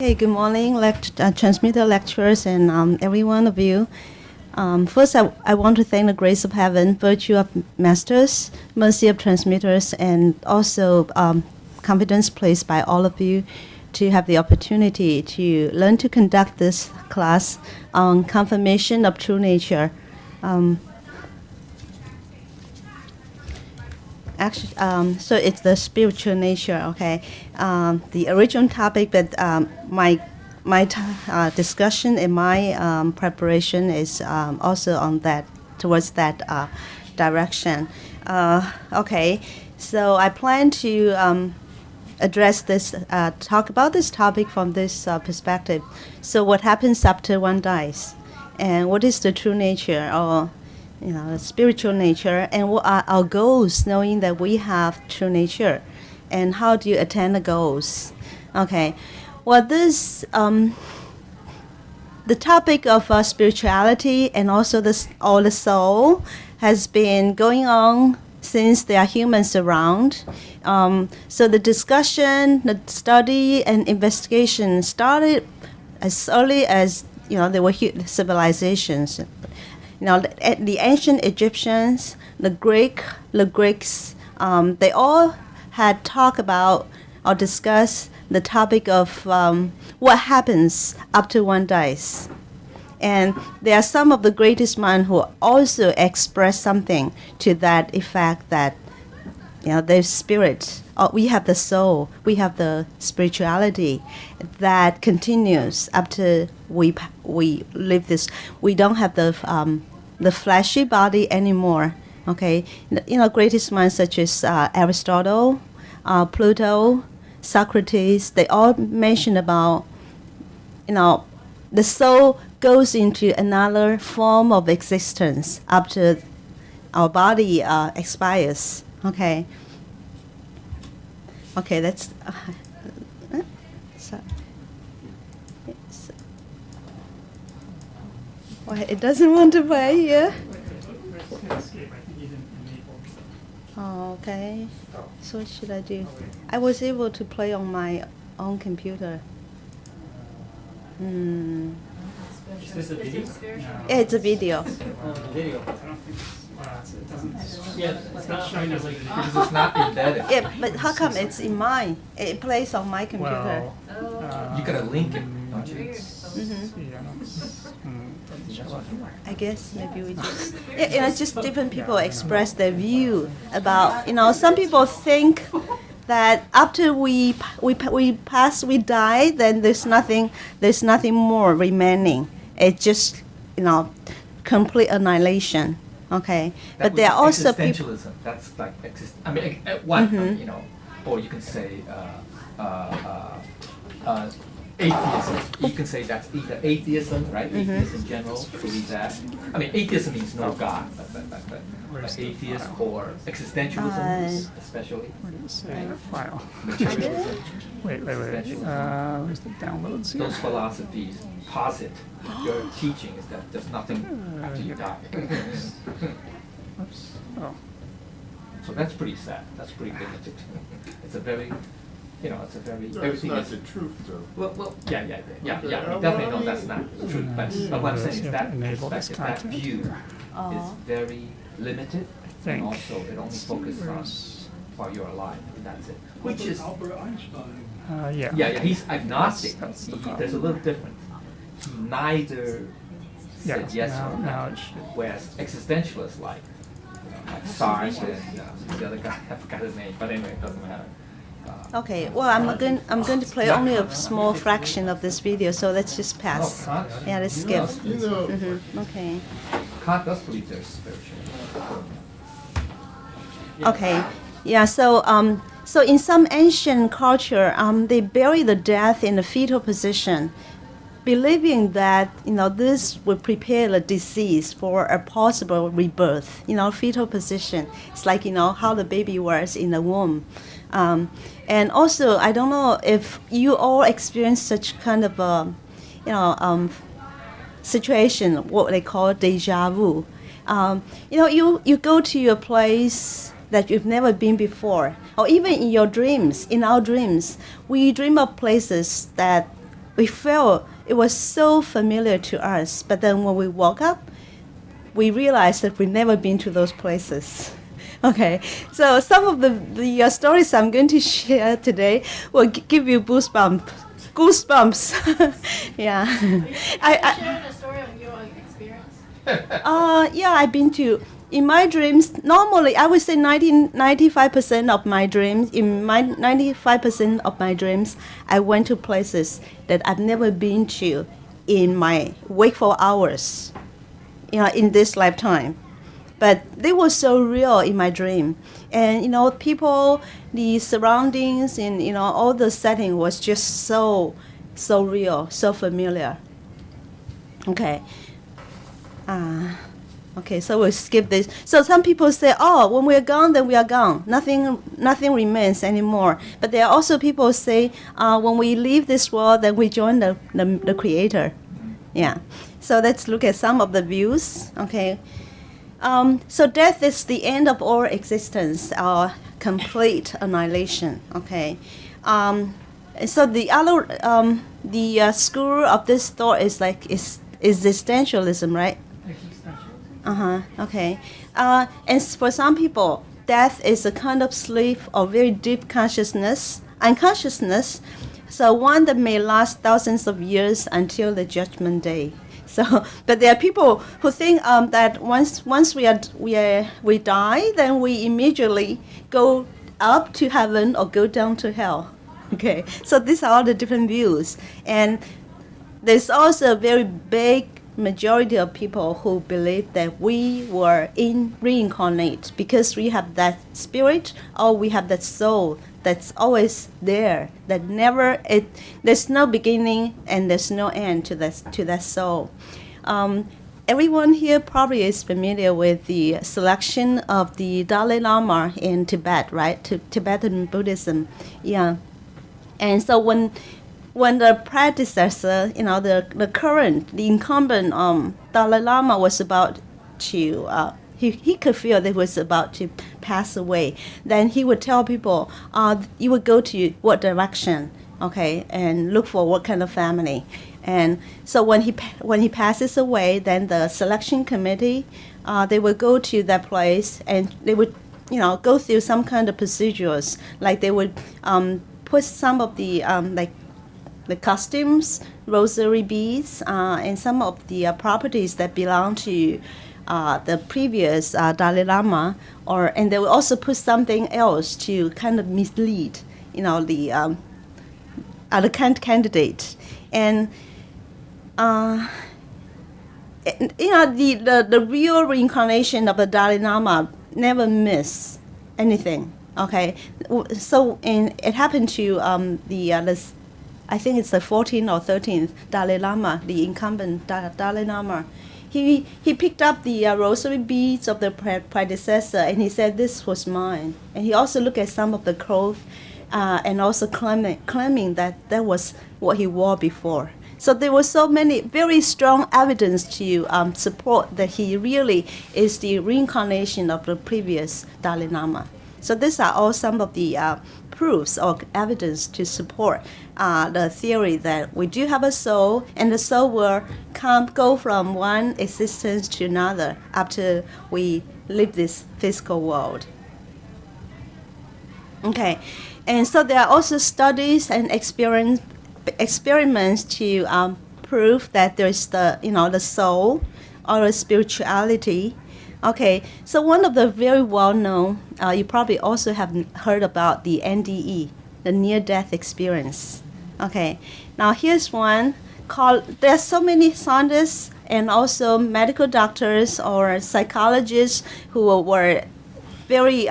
Hey, good morning, transmitter lecturers, and every one of you. First, I want to thank the grace of heaven, virtue of masters, mercy of transmitters, and also confidence placed by all of you to have the opportunity to learn to conduct this class on confirmation of true nature. So it's the spiritual nature, okay? The original topic, but my discussion and my preparation is also on that, towards that direction. Okay, so I plan to address this, talk about this topic from this perspective. So what happens after one dies? And what is the true nature, or spiritual nature, and what are our goals, knowing that we have true nature, and how do you attain the goals? Okay, well, the topic of spirituality and also the soul has been going on since there are humans around. So the discussion, the study, and investigation started as early as there were civilizations. The ancient Egyptians, the Greeks, they all had talked about or discussed the topic of what happens after one dies. And there are some of the greatest minds who also express something to that effect, that there's spirit. We have the soul. We have the spirituality that continues after we live this. We don't have the fleshy body anymore. Okay, greatest minds such as Aristotle, Plato, Socrates. They all mention about the soul goes into another form of existence after our body expires. Okay. Okay, that's. So, well, it doesn't want to play here. Oh, okay. So what should I do? I was able to play on my own computer. Is this a video? Yeah, it's a video. Video. Yeah, it's not showing us like Because it's not embedded. Yeah, but how come it's in mine? It plays on my computer. You gotta link it, don't you? I guess maybe we just, just different people express their view about, some people think that after we die, then there's nothing more remaining. It's just, complete annihilation. Okay, but there are also people. Existentialism. That's like one, or you can say atheism. You can say that's either atheism, right? Atheists in general believe that. I mean, atheism means no God, but atheist or existentialism, especially. File. Materialism. Wait. Where's the downloads here? Those philosophies posit your teaching is that there's nothing after you die. Oops. Oh. So that's pretty sad. That's pretty limited. It's a very, it's a very, everything not is. the truth, though. Well, yeah. We definitely know that's not the truth. But what I'm saying is that Enable this perspective, that content. view is very limited, think. and also it only focuses on while you're alive. And that's it. Which is, Albert Einstein. yeah, he's agnostic. That's the There's a little difference. He neither Yeah, said yes now- or now no. it should. Whereas existentialists like Sartre and the other guy, I forgot his name, but anyway, it doesn't matter. Okay, well, I'm going to play only a small fraction of this video, so let's just pass. Kant, Yeah, let's skip. Okay. Kant does believe there's spiritual. Okay. Yeah. So in some ancient culture, they bury the death in the fetal position, believing that this would prepare the deceased for a possible rebirth. Fetal position. It's like how the baby was in the womb. And also, I don't know if you all experience such kind of a situation, what they call deja vu. You go to a place that you've never been before, or even in your dreams. In our dreams, we dream of places that we felt it was so familiar to us. But then when we woke up, we realized that we've never been to those places. Okay, so some of the stories I'm going to share today will give you goosebumps. Yeah. I sharing a story of your experience. yeah, I've been to. In my dreams, normally I would say 95% of my dreams. In my 95% of my dreams, I went to places that I've never been to in my wakeful hours. In this lifetime. But they were so real in my dream. And, people, the surroundings, and, all the setting was just so real, so familiar. Okay. Okay, so we'll skip this. So some people say, oh, when we are gone, then we are gone. Nothing remains anymore. But there are also people say, when we leave this world, then we join the Creator. Yeah. So let's look at some of the views. Okay. So death is the end of all existence, or complete annihilation. Okay. So the other, school of this thought is like existentialism, right? Okay. And for some people, death is a kind of sleep or very deep consciousness, unconsciousness. So one that may last thousands of years until the judgment day. So, but there are people who think that once we die, then we immediately go up to heaven or go down to hell. Okay, so these are all the different views, and there's also a very big majority of people who believe that we were reincarnate because we have that spirit or we have that soul that's always there, that there's no beginning and there's no end to that soul. Everyone here probably is familiar with the selection of the Dalai Lama in Tibet, right? Tibetan Buddhism, yeah. And so when the predecessor, the incumbent Dalai Lama was about to, he could feel that he was about to pass away, then he would tell people, you would go to what direction, okay, and look for what kind of family. And so when he passes away, then the selection committee, they would go to that place and they would, go through some kind of procedures, like they would put some of the the costumes, rosary beads, and some of the properties that belong to the previous Dalai Lama, and they will also put something else to kind of mislead, the other candidate, and the real reincarnation of the Dalai Lama never miss anything. Okay, so it happened to I think it's the 14th or 13th Dalai Lama, the incumbent Dalai Lama. He picked up the rosary beads of the predecessor and he said, this was mine. And he also looked at some of the clothes and also claiming that was what he wore before. So there was so many very strong evidence to support that he really is the reincarnation of the previous Dalai Lama. So these are all some of the proofs or evidence to support the theory that we do have a soul, and the soul will go from one existence to another after we leave this physical world. Okay, and so there are also studies and experiments to prove that there's the soul or spirituality. Okay, so one of the very well-known, you probably also have heard about the NDE, the near-death experience. Okay, now here's one called, there's so many scientists and also medical doctors or psychologists who were very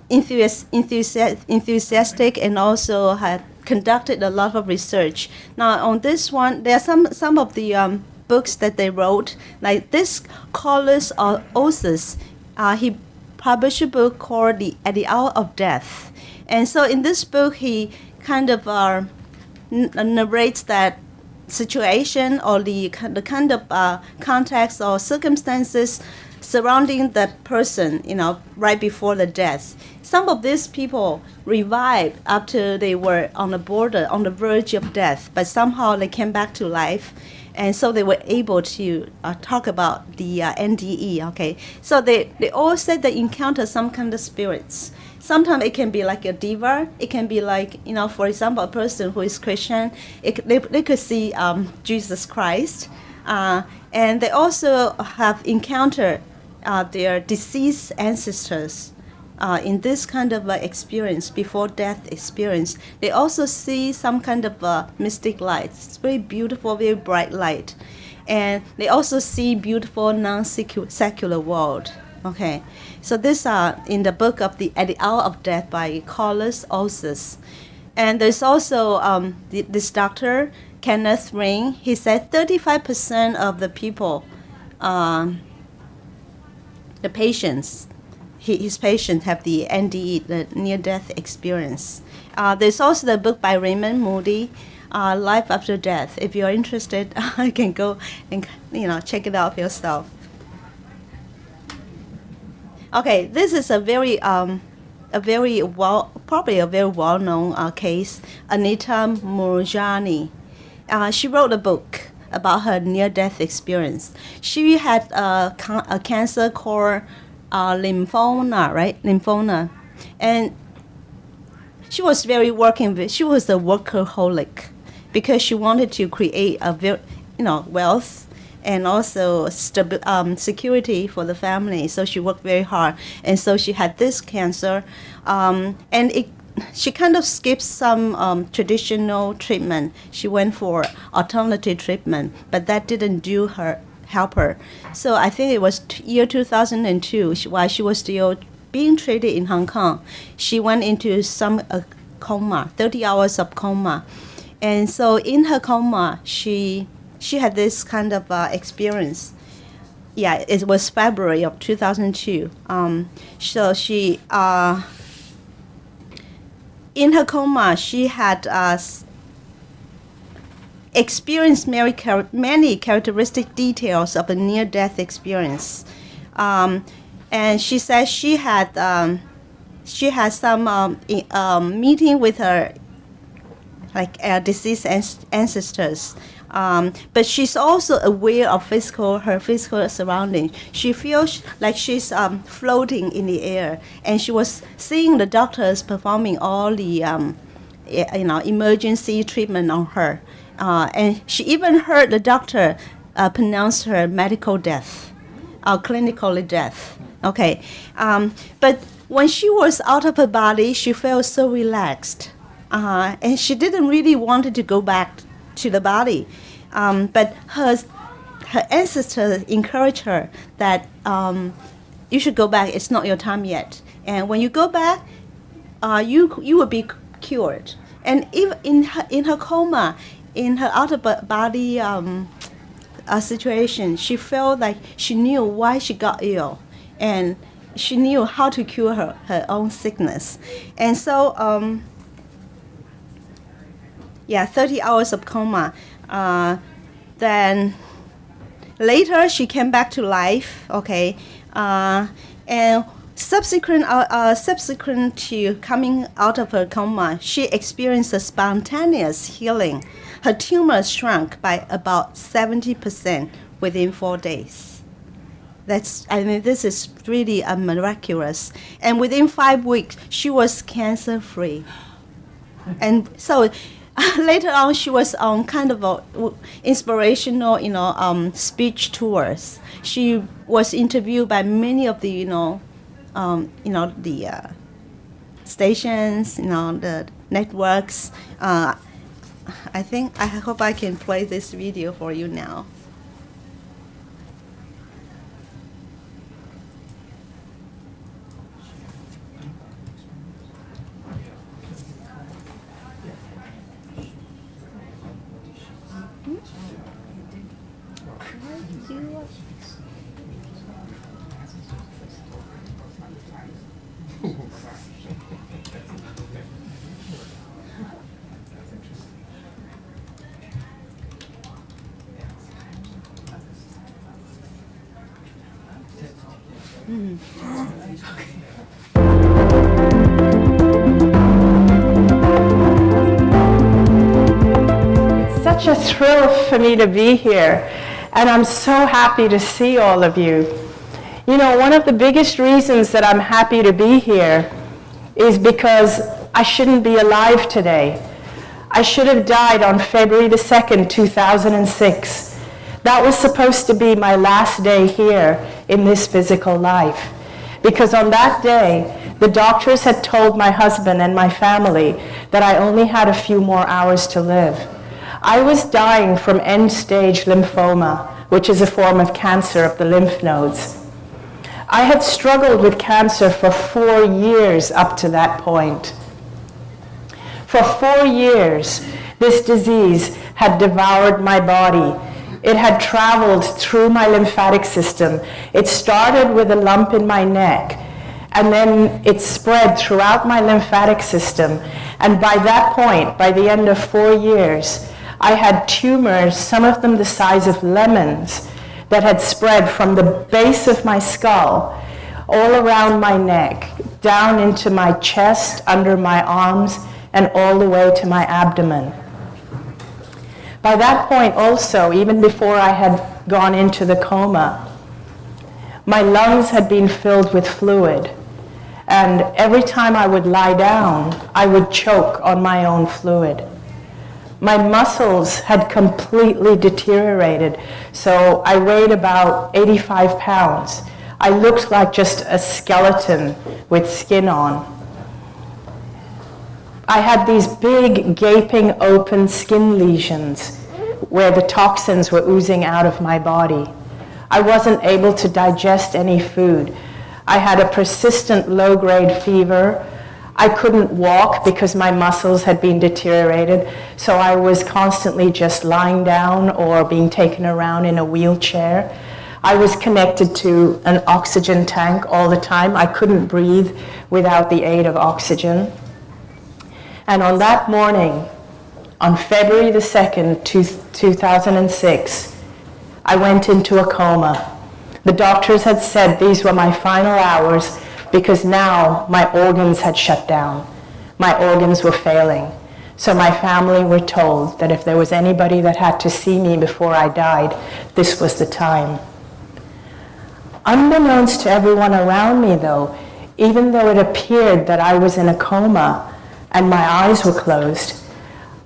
enthusiastic and also had conducted a lot of research. Now on this one, there are some of the books that they wrote, like this Carlos Osis, he published a book called At the Hour of Death. And so in this book, he kind of narrates that situation or the kind of context or circumstances surrounding the person, right before the death. Some of these people revived after they were on the verge of death, but somehow they came back to life. And so they were able to talk about the NDE, okay? So they all said they encounter some kind of spirits. Sometimes it can be like a diva. It can be like, for example, a person who is Christian. They could see Jesus Christ. And they also have encountered their deceased ancestors in this kind of experience, before death experience. They also see some kind of mystic light. It's very beautiful, very bright light. And they also see beautiful non-secular world. Okay, so this are in the book of At the Hour of Death by Carlos Osis. And there's also this doctor, Kenneth Ring. He said 35% of the people, the patients, his patients have the NDE, the near-death experience. There's also the book by Raymond Moody, Life After Death. If you're interested, you can go and check it out for yourself. Okay, this is probably a very well-known case. Anita Moorjani. She wrote a book about her near-death experience. She had a cancer called lymphoma, right? Lymphoma, and she was she was a workaholic because she wanted to create wealth and also security for the family. So she worked very hard, and so she had this cancer, she kind of skipped some traditional treatment. She went for alternative treatment, but that didn't help her. So I think it was year 2002, while she was still being treated in Hong Kong, she went into some coma, 30 hours of coma. And so in her coma, she had this kind of experience. Yeah, it was February of 2002. So she, in her coma, she had experienced many characteristic details of a near-death experience. And she said she had some meeting with her deceased ancestors. But she's also aware of her physical surroundings. She feels like she's floating in the air, and she was seeing the doctors performing all the emergency treatment on her. And she even heard the doctor pronounce her medical death, clinical death. Okay, but when she was out of her body, she felt so relaxed, and she didn't really want to go back to the body. But her ancestors encouraged her that you should go back. It's not your time yet, and when you go back, you will be cured. And even in her coma, in her out of body situation, she felt like she knew why she got ill, and she knew how to cure her own sickness. And so 30 hours of coma. Then later she came back to life. Okay, and subsequent to coming out of her coma, she experienced a spontaneous healing. Her tumor shrunk by about 70% within 4 days. This is really miraculous. And within 5 weeks, she was cancer-free. And so later on, she was on kind of inspirational, speech tours. She was interviewed by many of the, the stations, the networks. I hope I can play this video for you now. It's such a thrill for me to be here, and I'm so happy to see all of you. You know, one of the biggest reasons that I'm happy to be here is because I shouldn't be alive today. I should have died on February the 2nd, 2006. That was supposed to be my last day here in this physical life. Because on that day, the doctors had told my husband and my family that I only had a few more hours to live. I was dying from end-stage lymphoma, which is a form of cancer of the lymph nodes. I had struggled with cancer for 4 years up to that point. For 4 years, this disease had devoured my body. It had traveled through my lymphatic system. It started with a lump in my neck, and then it spread throughout my lymphatic system. And by that point, by the end of 4 years, I had tumors, some of them the size of lemons, that had spread from the base of my skull, all around my neck, down into my chest, under my arms, and all the way to my abdomen. By that point also, even before I had gone into the coma, my lungs had been filled with fluid. And every time I would lie down, I would choke on my own fluid. My muscles had completely deteriorated, so I weighed about 85 pounds. I looked like just a skeleton with skin on. I had these big, gaping, open skin lesions where the toxins were oozing out of my body. I wasn't able to digest any food. I had a persistent low-grade fever. I couldn't walk because my muscles had been deteriorated, so I was constantly just lying down or being taken around in a wheelchair. I was connected to an oxygen tank all the time. I couldn't breathe without the aid of oxygen. And on that morning, on February the 2nd, 2006, I went into a coma. The doctors had said these were my final hours because now my organs had shut down. My organs were failing. So my family were told that if there was anybody that had to see me before I died, this was the time. Unbeknownst to everyone around me, though, even though it appeared that I was in a coma and my eyes were closed,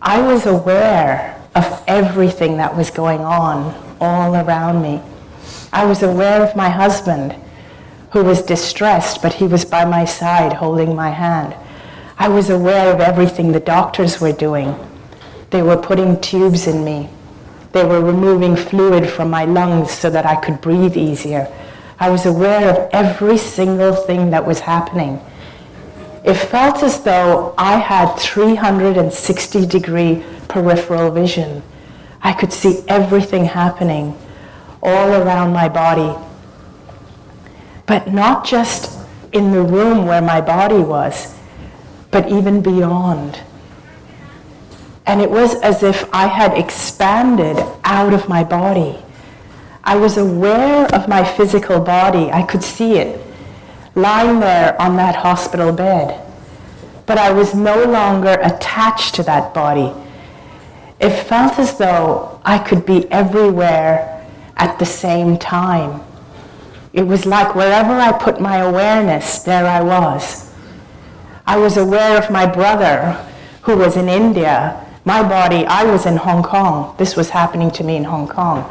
I was aware of everything that was going on all around me. I was aware of my husband, who was distressed, but he was by my side holding my hand. I was aware of everything the doctors were doing. They were putting tubes in me. They were removing fluid from my lungs so that I could breathe easier. I was aware of every single thing that was happening. It felt as though I had 360-degree peripheral vision. I could see everything happening all around my body. But not just in the room where my body was, but even beyond. And it was as if I had expanded out of my body. I was aware of my physical body. I could see it lying there on that hospital bed. But I was no longer attached to that body. It felt as though I could be everywhere at the same time. It was like wherever I put my awareness, there I was. I was aware of my brother who was in India. My body, I was in Hong Kong. This was happening to me in Hong Kong.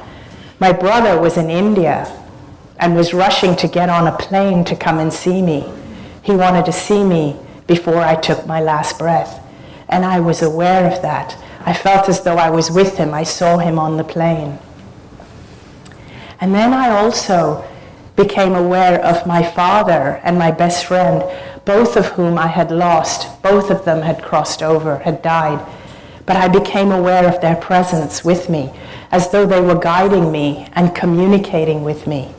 My brother was in India and was rushing to get on a plane to come and see me. He wanted to see me before I took my last breath. And I was aware of that. I felt as though I was with him. I saw him on the plane. And then I also became aware of my father and my best friend, both of whom I had lost. Both of them had crossed over, had died. But I became aware of their presence with me, as though they were guiding me and communicating with me.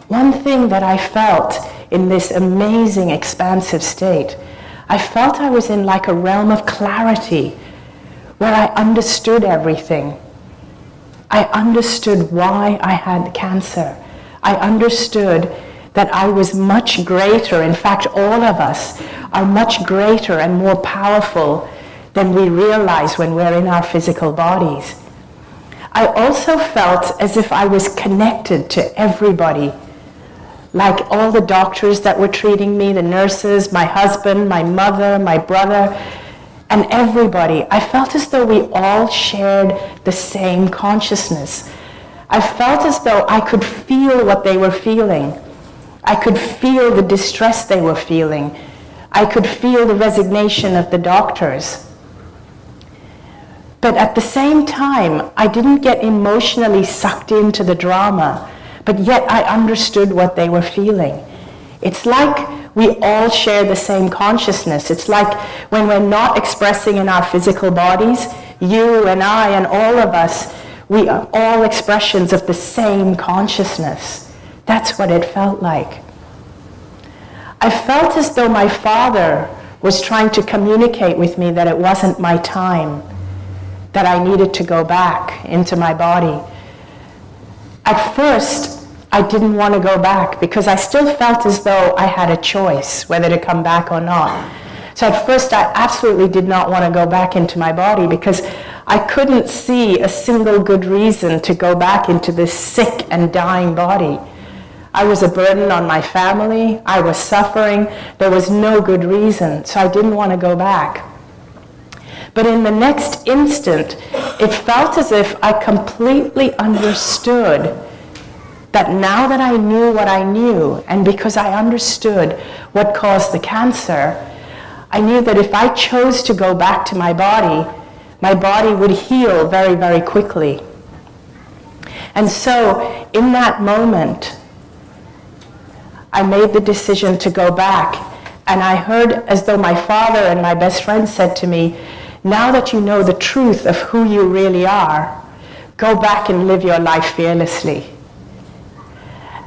One thing that I felt in this amazing, expansive state, I felt I was in like a realm of clarity, where I understood everything. I understood why I had cancer. I understood that I was much greater. In fact, all of us are much greater and more powerful than we realize when we're in our physical bodies. I also felt as if I was connected to everybody, like all the doctors that were treating me, the nurses, my husband, my mother, my brother, and everybody. I felt as though we all shared the same consciousness. I felt as though I could feel what they were feeling. I could feel the distress they were feeling. I could feel the resignation of the doctors. But at the same time, I didn't get emotionally sucked into the drama, but yet I understood what they were feeling. It's like we all share the same consciousness. It's like when we're not expressing in our physical bodies, you and I and all of us, we are all expressions of the same consciousness. That's what it felt like. I felt as though my father was trying to communicate with me that it wasn't my time, that I needed to go back into my body. At first, I didn't want to go back because I still felt as though I had a choice whether to come back or not. So at first, I absolutely did not want to go back into my body because I couldn't see a single good reason to go back into this sick and dying body. I was a burden on my family. I was suffering. There was no good reason, so I didn't want to go back. But in the next instant, it felt as if I completely understood that now that I knew what I knew, and because I understood what caused the cancer, I knew that if I chose to go back to my body would heal very, very quickly. And so, in that moment, I made the decision to go back, and I heard as though my father and my best friend said to me, now that you know the truth of who you really are, go back and live your life fearlessly.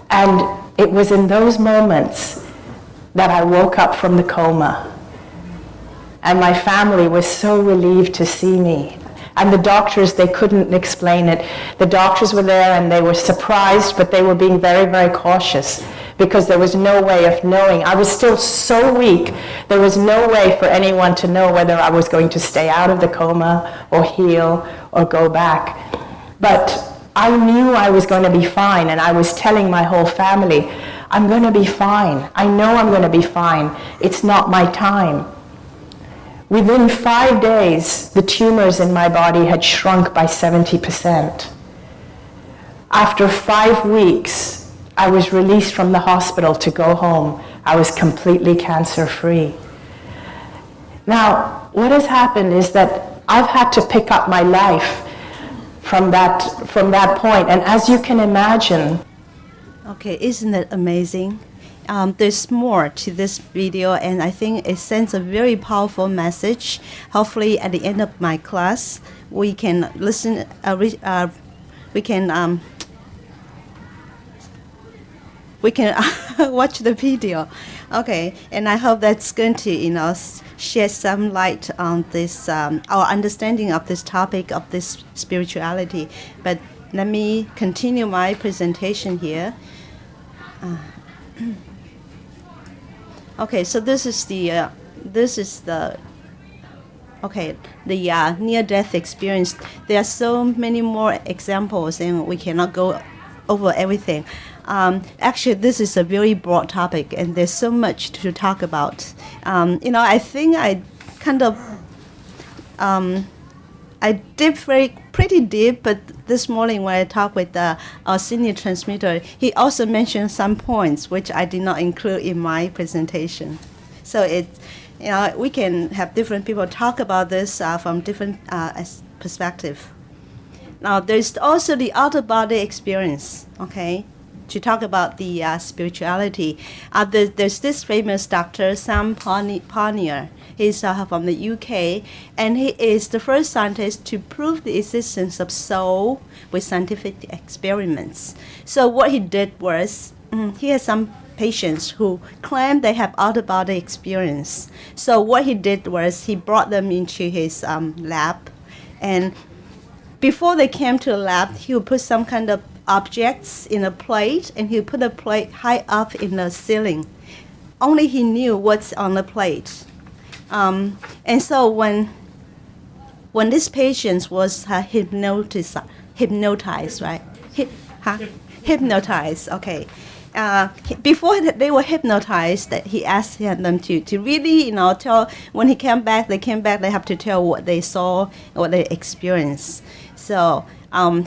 And it was in those moments that I woke up from the coma. And my family was so relieved to see me. And the doctors, they couldn't explain it. The doctors were there and they were surprised, but they were being very, very cautious because there was no way of knowing. I was still so weak. There was no way for anyone to know whether I was going to stay out of the coma or heal or go back. But I knew I was going to be fine, and I was telling my whole family, I'm going to be fine. I know I'm going to be fine. It's not my time. Within 5 days, the tumors in my body had shrunk by 70%. After 5 weeks, I was released from the hospital to go home. I was completely cancer-free. Now, what has happened is that I've had to pick up my life from that point. And as you can imagine... Okay, isn't it amazing? There's more to this video, and I think it sends a very powerful message. Hopefully, at the end of my class, we can listen. We can watch the video. Okay, and I hope that's going to, shed some light on this, our understanding of this topic of this spirituality. But let me continue my presentation here. Okay, so this is the near-death experience. There are so many more examples, and we cannot go over everything. Actually, this is a very broad topic, and there's so much to talk about. I think I kind of I dip pretty deep, but this morning when I talked with our senior transmitter, he also mentioned some points which I did not include in my presentation. So we can have different people talk about this from different perspective. Now, there's also the out-of-body experience, okay, to talk about the spirituality. There's this famous doctor, Sam Parnier. He's from the UK, and he is the first scientist to prove the existence of soul with scientific experiments. So what he did was, he had some patients who claimed they have out-of-body experience. So what he did was he brought them into his lab, and before they came to the lab, he would put some kind of objects in a plate, and he put the plate high up in the ceiling. Only he knew what's on the plate. And so when this patient was hypnotized, right? Hypnotized, okay. Before they were hypnotized, that he asked them to really, tell, when they came back, they have to tell what they saw, what they experienced. So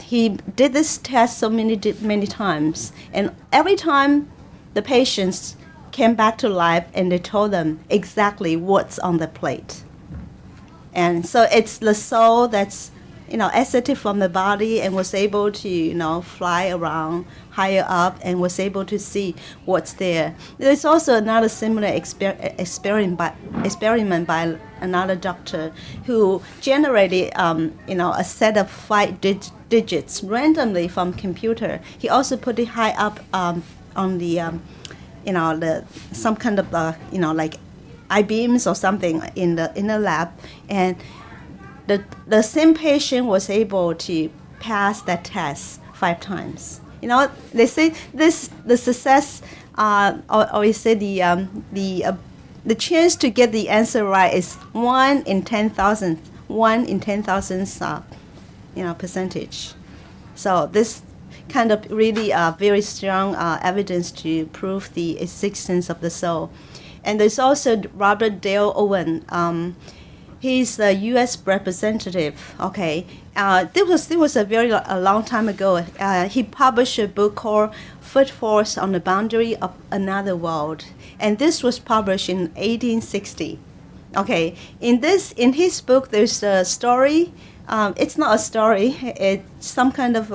he did this test so many times, and every time the patients came back to life, and they told them exactly what's on the plate. And so it's the soul that's, exited from the body and was able to, fly around higher up and was able to see what's there. There's also another similar experiment by another doctor who generated, a set of 5 digits randomly from computer. He also put it high up on the, some kind of, like I-beams or something in the lab, and the same patient was able to pass that test 5 times. They say the success, or we say the chance to get the answer right is 1 in 10,000, percentage. So this kind of really very strong evidence to prove the existence of the soul. And there's also Robert Dale Owen. He's a U.S. representative. Okay, this was a long time ago. He published a book called "Footfalls on the Boundary of Another World," and this was published in 1860. Okay, in his book, there's a story. It's not a story. It's some kind of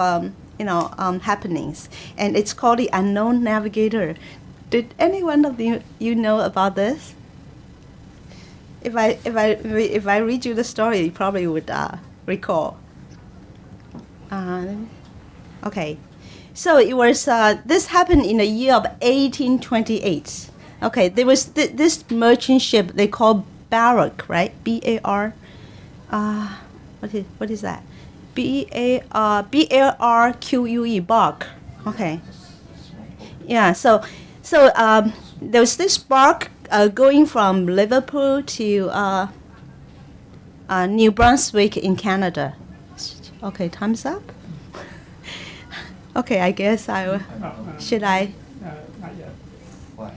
happenings, and it's called The Unknown Navigator. Did any one of you know about this? If I read you the story, you probably would recall. Okay, so it was this happened in the year of 1828. Okay, there was this merchant ship they call Baruch, right? B-A-R. What is that? B-A-R-Q-U-E, Bark. Okay. Yeah. So there was this bark going from Liverpool to New Brunswick in Canada. Okay, time's up. Okay, I guess should I? Not yet. Why?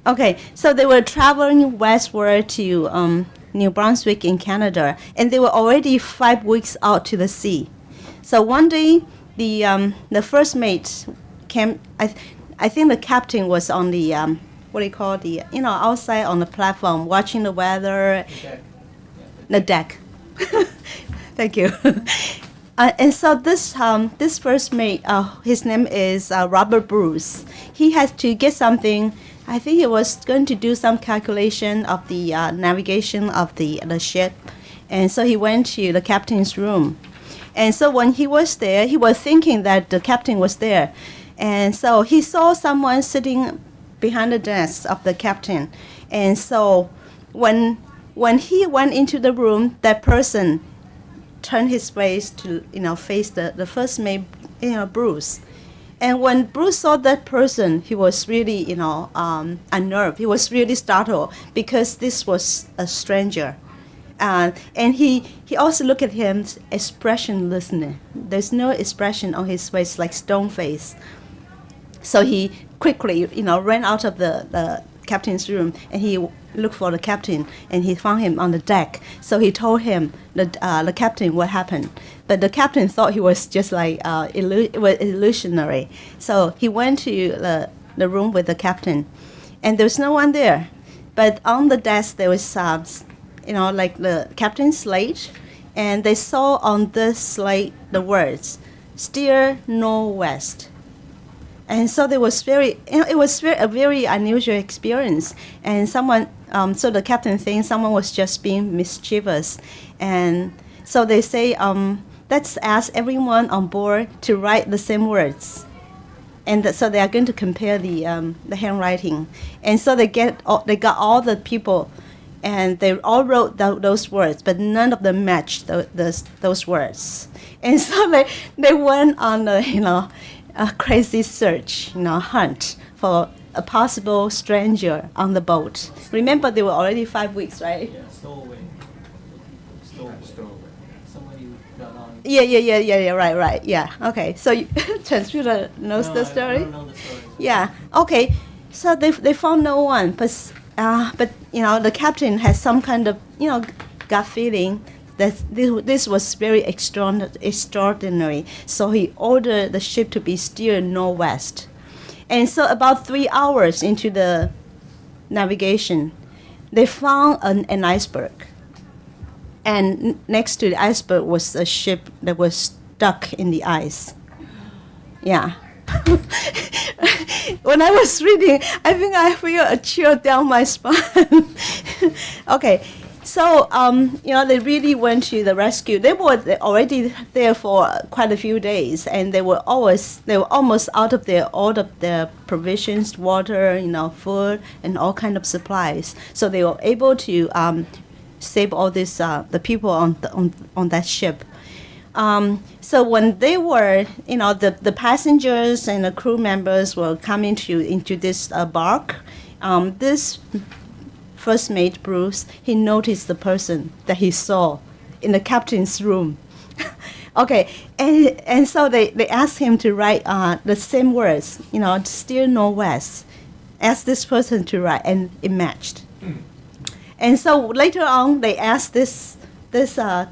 Okay, so they were traveling westward to New Brunswick in Canada, and they were already 5 weeks out to the sea. So one day, the first mate came. I think the captain was on the what do you call outside on the platform watching the weather. The deck. Thank you. And so this first mate, his name is Robert Bruce. He had to get something. I think he was going to do some calculation of the navigation of the ship, and so he went to the captain's room. And so when he was there, he was thinking that the captain was there, and so he saw someone sitting behind the desk of the captain. And so when he went into the room, that person turned his face to face the first mate, Bruce. And when Bruce saw that person, he was really unnerved. He was really startled because this was a stranger, and he also looked at him expressionlessly. There's no expression on his face, like stone face. So he quickly ran out of the captain's room, and he looked for the captain, and he found him on the deck. So he told him the captain what happened, but the captain thought he was just like illusionary. So he went to the room with the captain, and there was no one there, but on the desk there was like the captain's slate, and they saw on this slate the words "steer northwest." And so it was a very unusual experience. And someone, so the captain thinks someone was just being mischievous. And so they say, let's ask everyone on board to write the same words. And so they are going to compare the handwriting. And so they got all the people and they all wrote those words, but none of them matched those words. And so they went on a crazy search, hunt for a possible stranger on the boat. Remember, they were already 5 weeks, right? Yeah, stowaway. Stowaway. Somebody got on. Yeah, right, yeah. Okay, so Transputer knows No, the I story? don't know the story. Yeah, okay. So they found no one, but the captain had some kind of, gut feeling that this was very extraordinary. So he ordered the ship to be steered northwest. And so about 3 hours into the navigation, they found an iceberg. And next to the iceberg was a ship that was stuck in the ice. Yeah. When I was reading, I think I feel a chill down my spine. Okay, so they really went to the rescue. They were already there for quite a few days, and they were almost out of all of their provisions, water, food, and all kind of supplies. So they were able to save all this the people on that ship. So when they were, the passengers and the crew members were coming into this bark, this first mate Bruce, he noticed the person that he saw in the captain's room. Okay, and so they asked him to write the same words, steer northwest. Asked this person to write, and it matched. And so later on, they asked this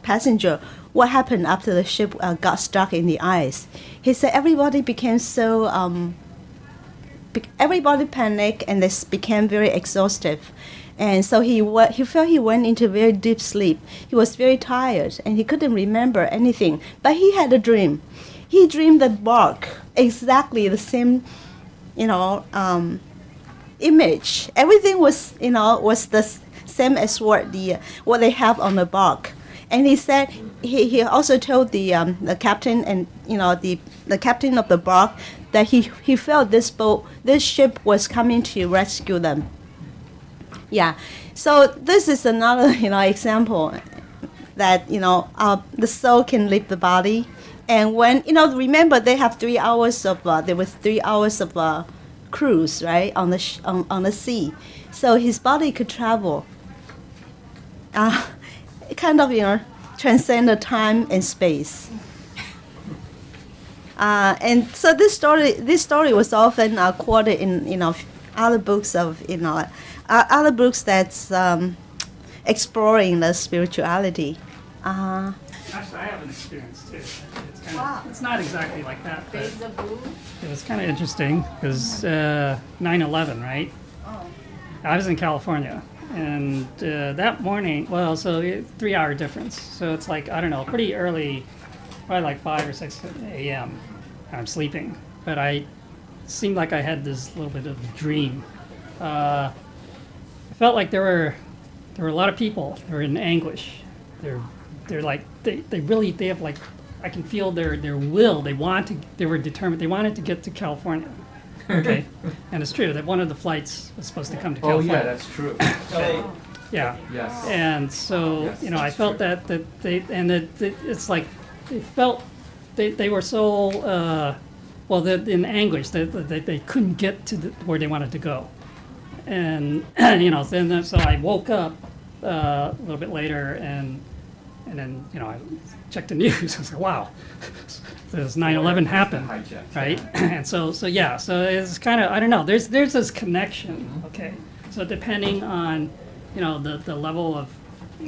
passenger, what happened after the ship got stuck in the ice. He said everybody became so, everybody panicked and they became very exhausted. And so he felt he went into very deep sleep. He was very tired and he couldn't remember anything. But he had a dream. He dreamed that bark, exactly the same, image. Everything was the same as what they have on the bark. And he said he also told the captain and the captain of the bark that he felt this ship was coming to rescue them. Yeah, so this is another example that the soul can leave the body, and when remember they have 3 hours of there was 3 hours of cruise, right, on the sea, so his body could travel. Kind of transcend the time and space. And so this story was often quoted in other books of other books that's exploring the spirituality. Actually, I have an experience too. It's not exactly like that, but it was kind of interesting because 9/11, right? I was in California. And that morning, 3-hour difference. So it's like, I don't know, pretty early, probably like 5 or 6 a.m. I'm sleeping. But I seemed like I had this little bit of a dream. I felt like there were a lot of people. They were in anguish. They're like, they have like, I can feel their will. They were determined. They wanted to get to California. Okay, and it's true that one of the flights was supposed to come to California. Oh yeah, that's true. Yeah. Yes. And so, Yes, I felt true. that it's like they felt they were so in anguish that they couldn't get to where they wanted to go, and then so I woke up a little bit later and then I checked the news. I was like, wow, this 9/11 happened, Hijack, right? And so it's kind of, I don't know. There's this connection. Okay, so depending on the level of,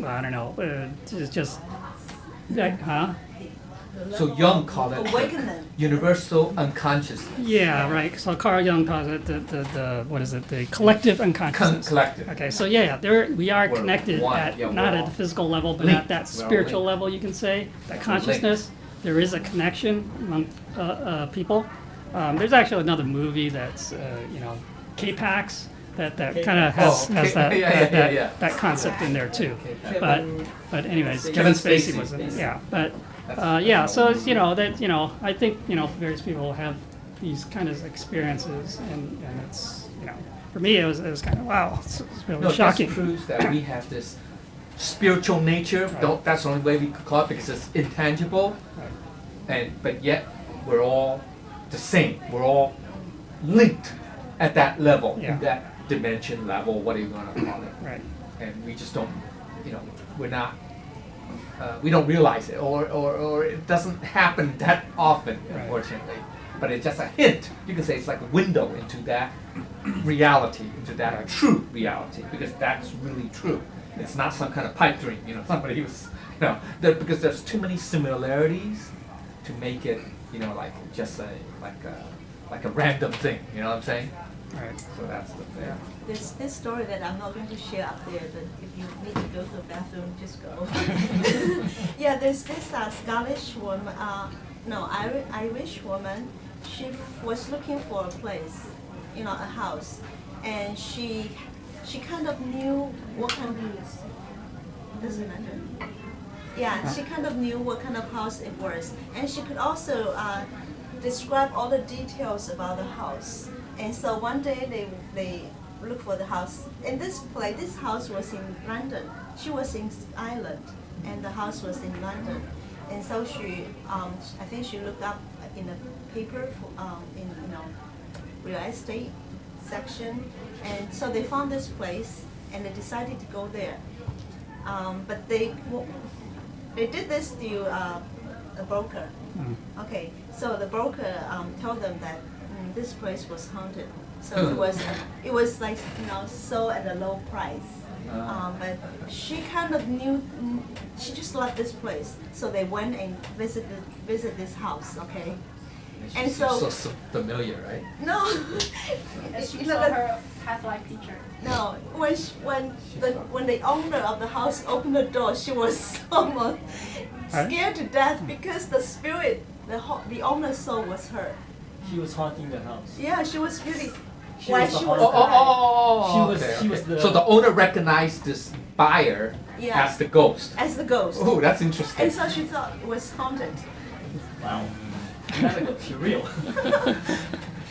I don't know, it's just like, So Jung called it universal unconsciousness. Yeah, right. So Carl Jung calls it the what is it? The collective unconsciousness. Collective. Okay, so we are We're connected one, at yeah, not we're at the all physical level, but linked. at that We're all spiritual linked. level. You can say that We're consciousness. There is a connection among people. There's actually another movie that's K-Pax that kind of has okay. that Yeah. that concept in there too. Kevin- But anyways, Kevin Kevin Spacey Spacey. was in it. Yeah, but. That's So it's, I think various people have these kind of experiences, and it's for me, it was kind of, wow, it's really No, shocking. this proves that we have this spiritual nature. Don't, that's the only way we could call it because it's intangible. But yet we're all the same. We're all linked at that level, Yeah. in that dimension level, what are you gonna call it? Right. And we just don't, we're not, we don't realize it, or it doesn't happen that often, Right. unfortunately. But it's just a hint. You can say it's like a window into that reality, into that Right. true reality, because that's really true. It's not some kind of pipe dream, somebody was, because there's too many similarities to make it, like just like a random thing, you know what I'm saying? Right. So that's the thing. There's this story that I'm not going to share up there, but if you need to go to the bathroom, just go. Yeah, there's this Scottish woman, no, Irish woman. She was looking for a place, a house, and she kind of knew what kind of, doesn't matter. Yeah, she kind of knew what kind of house it was, and she could also describe all the details about the house. And so one day they looked for the house. In this place, this house was in London. She was in Ireland, and the house was in London. And so she, I think she looked up in a paper in real estate section, and so they found this place, and they decided to go there. But they did this to a broker. Okay, so the broker told them that this place was haunted. So it was like sold at a low price. But she kind of knew, she just loved this place. So they went and visit this house. Okay, and so familiar, right? no, And she you saw know, her past life teacher. no, when the owner of the house opened the door, she was almost scared to death because the spirit, the owner's soul was her. She was haunting the house. Yeah, she was really. She While was the she was haunted. alive, She was the- So the owner recognized this buyer Yeah. as the ghost. as the ghost. Oh, that's interesting. And so she thought it was haunted. Wow. Not like she real.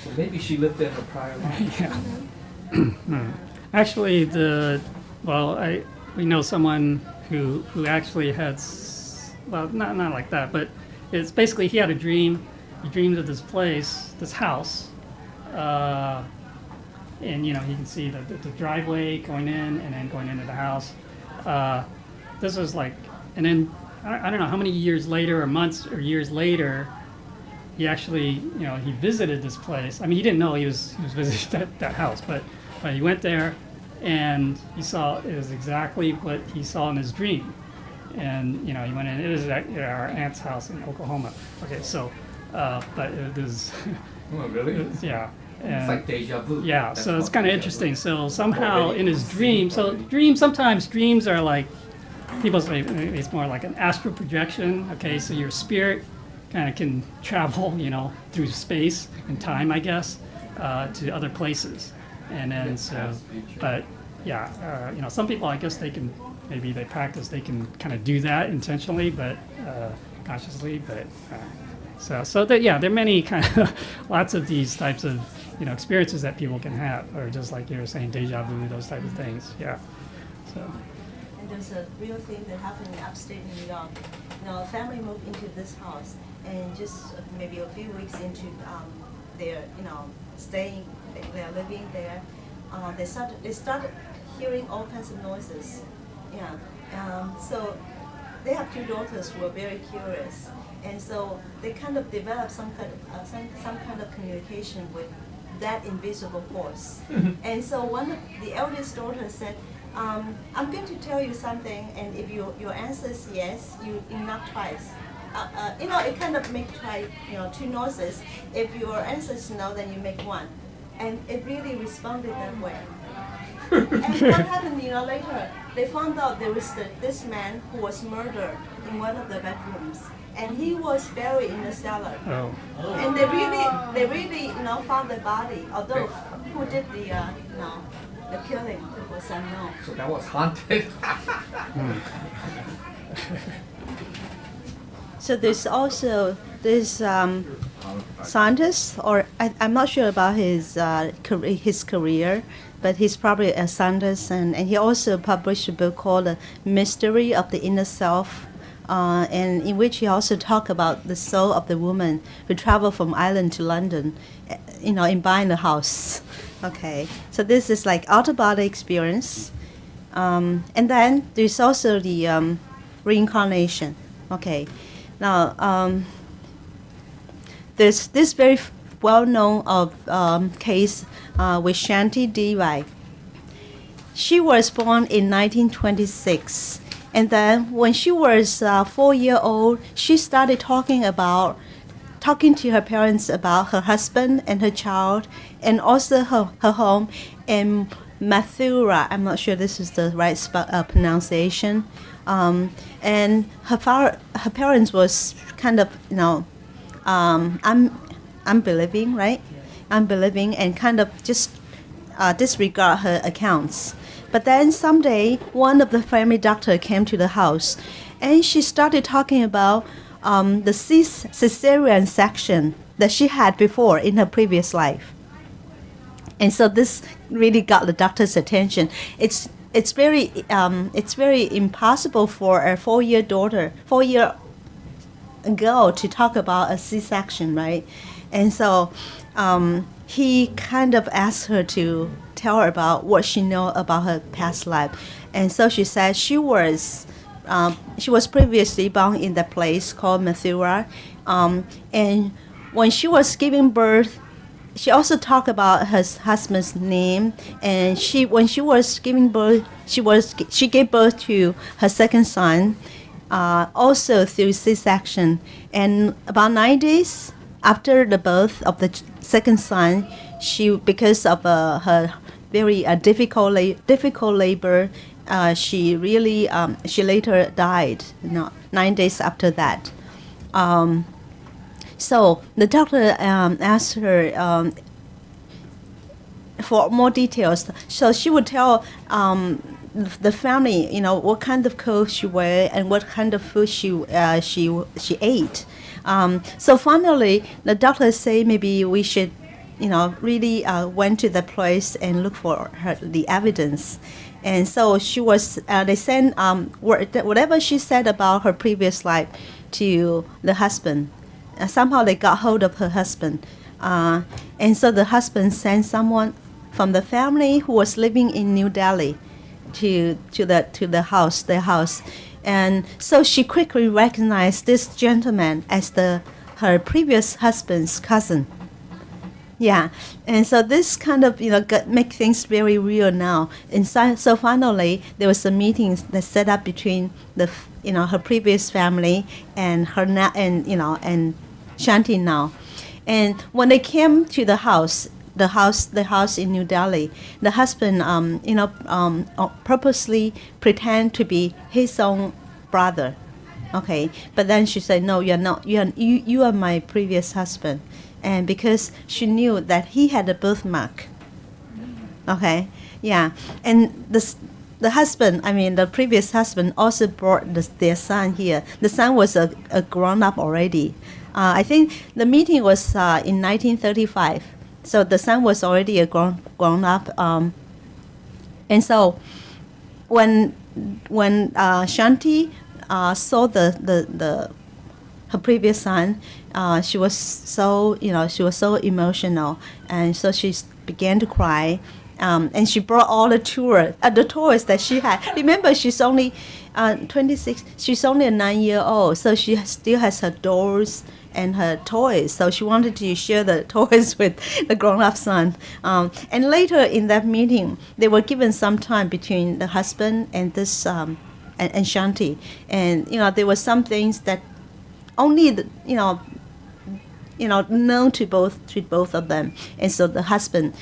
So maybe she lived in a prior life. Yeah. Actually, we know someone who actually had, well, not like that, but it's basically he had a dream. He dreamed of this place, this house, and you can see the driveway going in and then going into the house. This was like, and then I don't know how many years later or months or years later, he actually, he visited this place. I mean, he didn't know he was visiting that house, but he went there and he saw, it was exactly what he saw in his dream. And, he went in, it was at our aunt's house in Oklahoma. Okay, so, but it was, Oh, really? yeah. It's And- like deja vu. yeah, That's so it's called kind of deja interesting. vu. So somehow Already in his seen dream, so already. sometimes dreams are like, people say it's more like an astral projection. Okay, so your spirit kind of can travel, through space and time, I guess, to other places. And then Past, future. but yeah, some people, I guess maybe they practice, they can kind of do that intentionally, but consciously, but. So that, yeah, there are many kind of lots of these types of experiences that people can have, or just like you were saying, deja vu, those type of things. Yeah. So And there's a real thing that happened in upstate New York. A family moved into this house, and just maybe a few weeks into their, staying, they're living there, they started hearing all kinds of noises. Yeah. So they have two daughters who were very curious, and so they kind of developed some kind of communication with that invisible force. And so one of the eldest daughter said, I'm going to tell you something, and if your answer is yes, you knock twice. It kind of make two noises. If your answer is no, then you make one. And it really responded that way. And what happened, later, they found out there was this man who was murdered in one of the bedrooms, and he was buried in the cellar. oh, And they really, found the body, although who did the killing was unknown. So that was haunted. So there's also this scientist, or I'm not sure about his career. but he's probably a scientist, and he also published a book called The Mystery of the Inner Self, and in which he also talked about the soul of the woman who traveled from Ireland to London, in buying a house. Okay, so this is like out-of-body experience. And then there's also the reincarnation. Okay, now there's this very well-known case with Shanti Devi. She was born in 1926, and then when she was 4 years old, she started talking to her parents about her husband and her child, and also her home in Mathura. I'm not sure this is the right pronunciation. And her parents was kind of, unbelieving, right? Unbelieving, and kind of just disregard her accounts. But then someday, one of the family doctor came to the house, and she started talking about the cesarean section that she had before in her previous life. And so this really got the doctor's attention. It's very impossible for a 4-year girl to talk about a C-section, right? And so he kind of asked her to tell her about what she know about her past life. And so she said she was previously born in the place called Mathura, and when she was giving birth, she also talked about her husband's name. And when she was giving birth, she gave birth to her second son, also through C-section. And about 9 days after the birth of the second son, because of her very difficult labor, she later died. 9 days after that. So the doctor asked her for more details. So she would tell the family, what kind of clothes she wear and what kind of food she ate. So finally, the doctor say maybe we should, really went to the place and look for the evidence. And so she was. They sent whatever she said about her previous life to the husband. Somehow they got hold of her husband, and so the husband sent someone from the family who was living in New Delhi to their house, and so she quickly recognized this gentleman as her previous husband's cousin. Yeah, and so this kind of make things very real now. And so finally there was a meeting that set up between her previous family and her and Shanti now. And when they came to the house in New Delhi, the husband purposely pretend to be his own brother. Okay, but then she said, no, you're not. You are my previous husband. And because she knew that he had a birthmark. Okay, yeah, and the husband, the previous husband, also brought their son here. The son was a grown up already. I think the meeting was in 1935, so the son was already a grown up. And so when Shanti saw her previous son, she was so emotional, and so she began to cry. And she brought all the toys that she had. Remember, she's only 26. She's only a 9-year-old, so she still has her dolls and her toys. So she wanted to share the toys with the grown-up son. And later in that meeting, they were given some time between the husband and this and Shanti. And there were some things that only known to both of them. And so the husband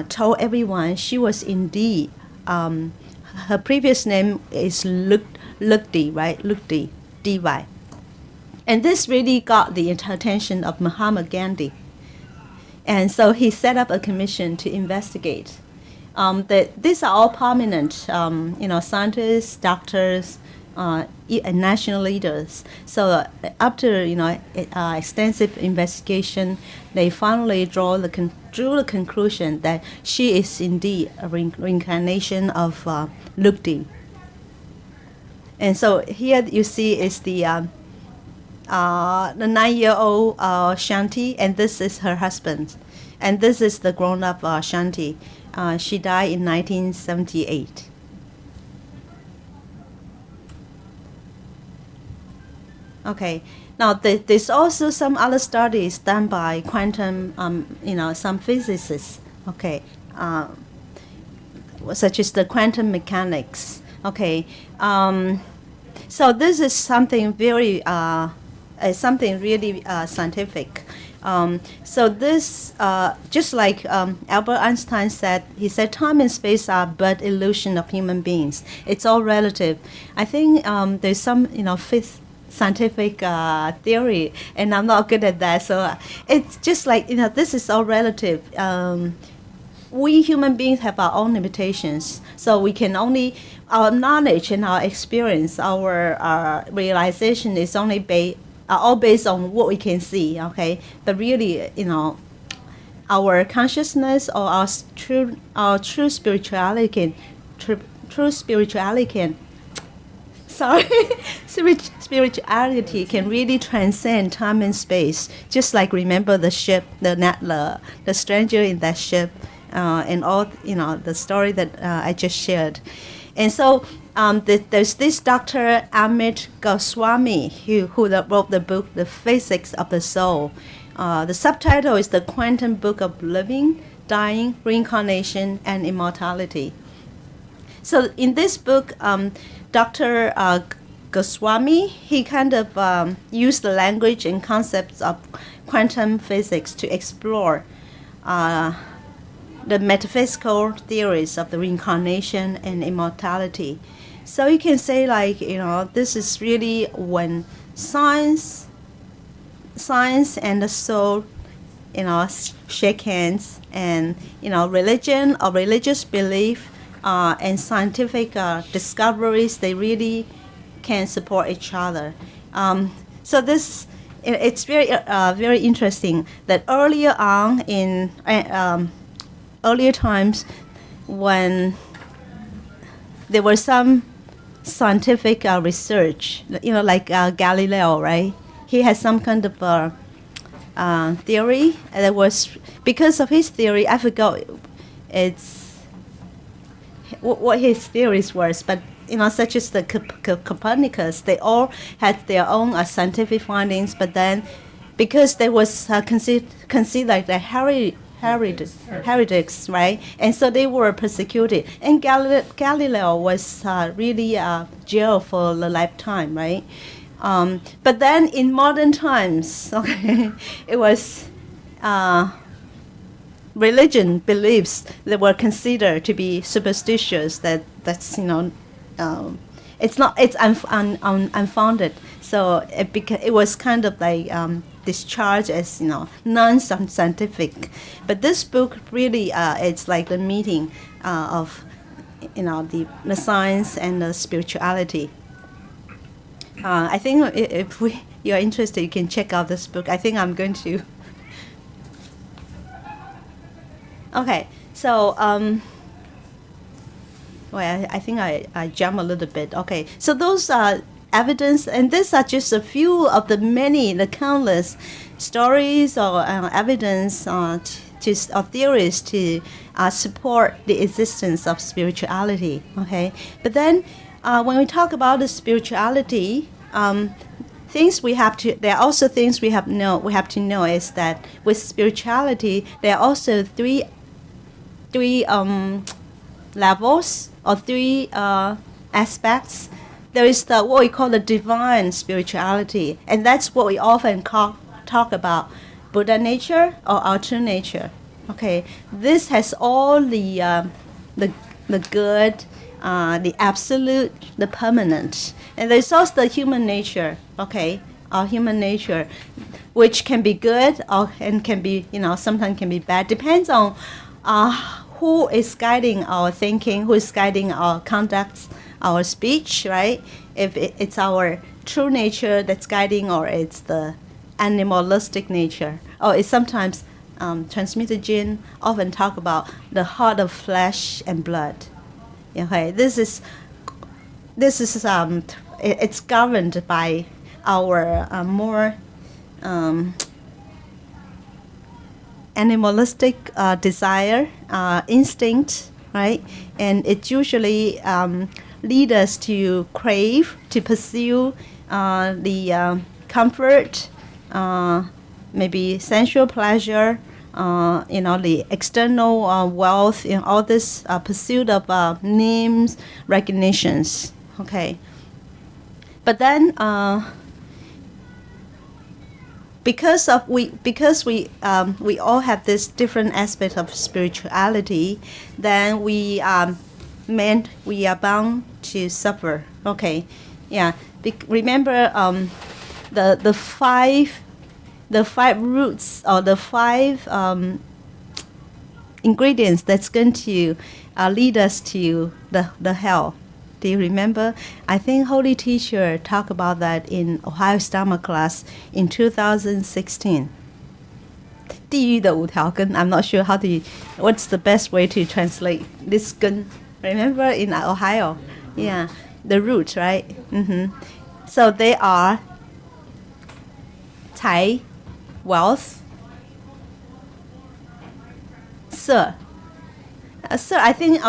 told everyone she was indeed, her previous name is Lukdi, right? Lukdi, Devi. And this really got the attention of Mahatma Gandhi. And so he set up a commission to investigate. These are all prominent, scientists, doctors, national leaders. So after extensive investigation, they finally drew the conclusion that she is indeed a reincarnation of Lukdi. And so here you see is the 9-year-old Shanti, and this is her husband, and this is the grown-up Shanti. She died in 1978. Okay. Now there's also some other studies done by quantum, some physicists. Okay. Such as the quantum mechanics. Okay. So this is something very, something really scientific. So this, just like Albert Einstein said, he said time and space are but illusion of human beings. It's all relative. I think there's some, fifth scientific theory, and I'm not good at that. So it's just like, this is all relative. We human beings have our own limitations, so we can only, our knowledge and our experience, our realization is only all based on what we can see, okay? But really, our consciousness or our true spirituality can spirituality can really transcend time and space. Just like remember the ship, the stranger in that ship, and all the story that I just shared. And so there's this Dr. Amit Goswami who wrote the book The Physics of the Soul. The subtitle is The Quantum Book of Living, Dying, Reincarnation, and Immortality. So in this book, Dr. Goswami, he kind of used the language and concepts of quantum physics to explore the metaphysical theories of the reincarnation and immortality. So you can say this is really when science and the soul, shake hands, and religion or religious belief and scientific discoveries, they really can support each other. So this, it's very interesting that earlier on in earlier times, when there was some scientific research, like Galileo, right? He had some kind of theory that was, because of his theory, I forgot what his theories were, but such as the Copernicus, they all had their own scientific findings, but then because they was considered the heretics, right? And so they were persecuted. And Galileo was really jailed for a lifetime, right? But then in modern times, okay, it was religion beliefs that were considered to be superstitious. That's it's unfounded. So it was kind of like discharged as non-scientific. But this book really it's like the meeting of the science and the spirituality. I think if you're interested, you can check out this book. I think I'm going to. Okay, so I think I jump a little bit. Okay, so those are evidence, and these are just a few of the countless stories or evidence or theories to support the existence of spirituality. Okay, but then when we talk about the spirituality, there are also things we have to know is that with spirituality there are also three levels or three aspects. There is what we call the divine spirituality, and that's what we often talk about, Buddha nature or our true nature. Okay, this has all the good, the absolute, the permanent, and there's also the human nature. Okay, our human nature, which can be good and can be sometimes can be bad. Depends on who is guiding our thinking, who is guiding our conducts, our speech, right? If it's our true nature that's guiding, or it's the animalistic nature, or it's sometimes transmitter Jin often talk about the heart of flesh and blood. Okay, this is it's governed by our more animalistic desire, instinct, right? And it usually lead us to crave, to pursue the comfort, maybe sensual pleasure, the external wealth, all this pursuit of names, recognitions. Okay, but then because we all have this different aspect of spirituality, then we are bound to suffer. Okay, yeah. Remember the five roots, or the five ingredients that's going to lead us to the hell. Do you remember? I think Holy Teacher talked about that in Ohio Dharma class in 2016. 地狱的五条根. I'm not sure what's the best way to translate this 根. Remember in Ohio? Yeah, the root, right? So they are 财, wealth, 色. Sir, I think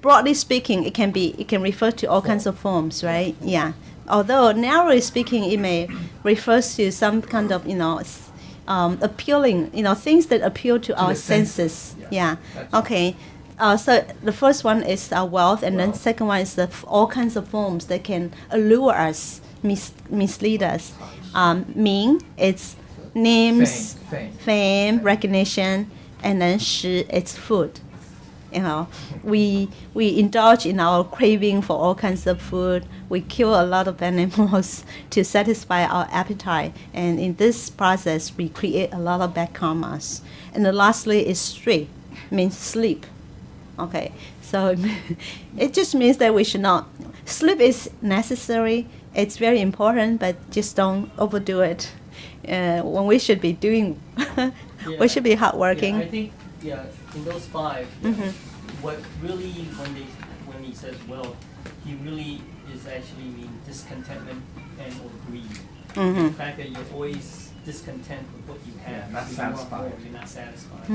broadly speaking, it can refer to all kinds of forms, right? Yeah. Although narrowly speaking, it may refer to some kind of appealing, things that appeal to our senses. Yeah. Okay. So the first one is wealth, and then second one is all kinds of forms that can allure us, mislead us. Ming, it's names, fame, recognition, and then 食, it's food. We indulge in our craving for all kinds of food. We kill a lot of animals to satisfy our appetite, and in this process, we create a lot of bad karmas. And then lastly is 睡, means sleep. Okay, so it just means that we should not. Sleep is necessary. It's very important, but just don't overdo it. When we should be doing, we should be hardworking. Yeah, I think in those five, what really when he says wealth, he really is actually mean discontentment and or greed. The fact that you're always discontent with what you have, not so satisfied. you're not satisfied.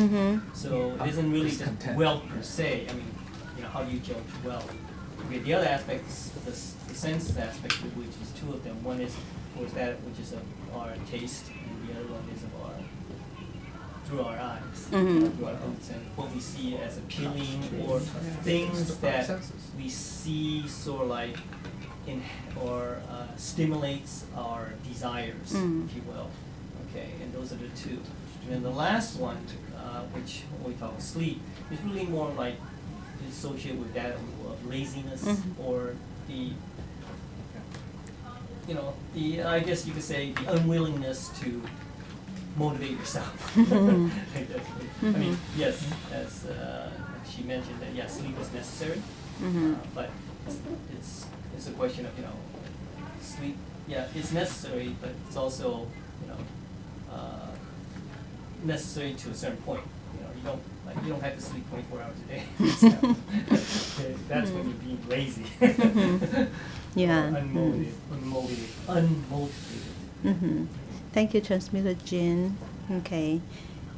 So it isn't really just Discontent. wealth per se. I mean, how do you judge wealth? Okay, the other aspect is the senses aspect, which is two of them. One is, of course, that which is of our taste, and the other one is of our through our eyes, through our roots, and what we see as appealing, or things that we see sort of like stimulates our desires, if you will. Okay, and those are the two. And then the last one, which we call sleep, is really more like associated with that of laziness, or I guess you could say the unwillingness to motivate yourself. I mean, yes, as she mentioned that yes, sleep is necessary, but it's a question of sleep. Yeah, it's necessary, but it's also necessary to a certain point. You don't have to sleep 24 hours a day. Okay, that's when you're being lazy. Yeah. Unmotivated. Thank you, Transmitter Jin. Okay.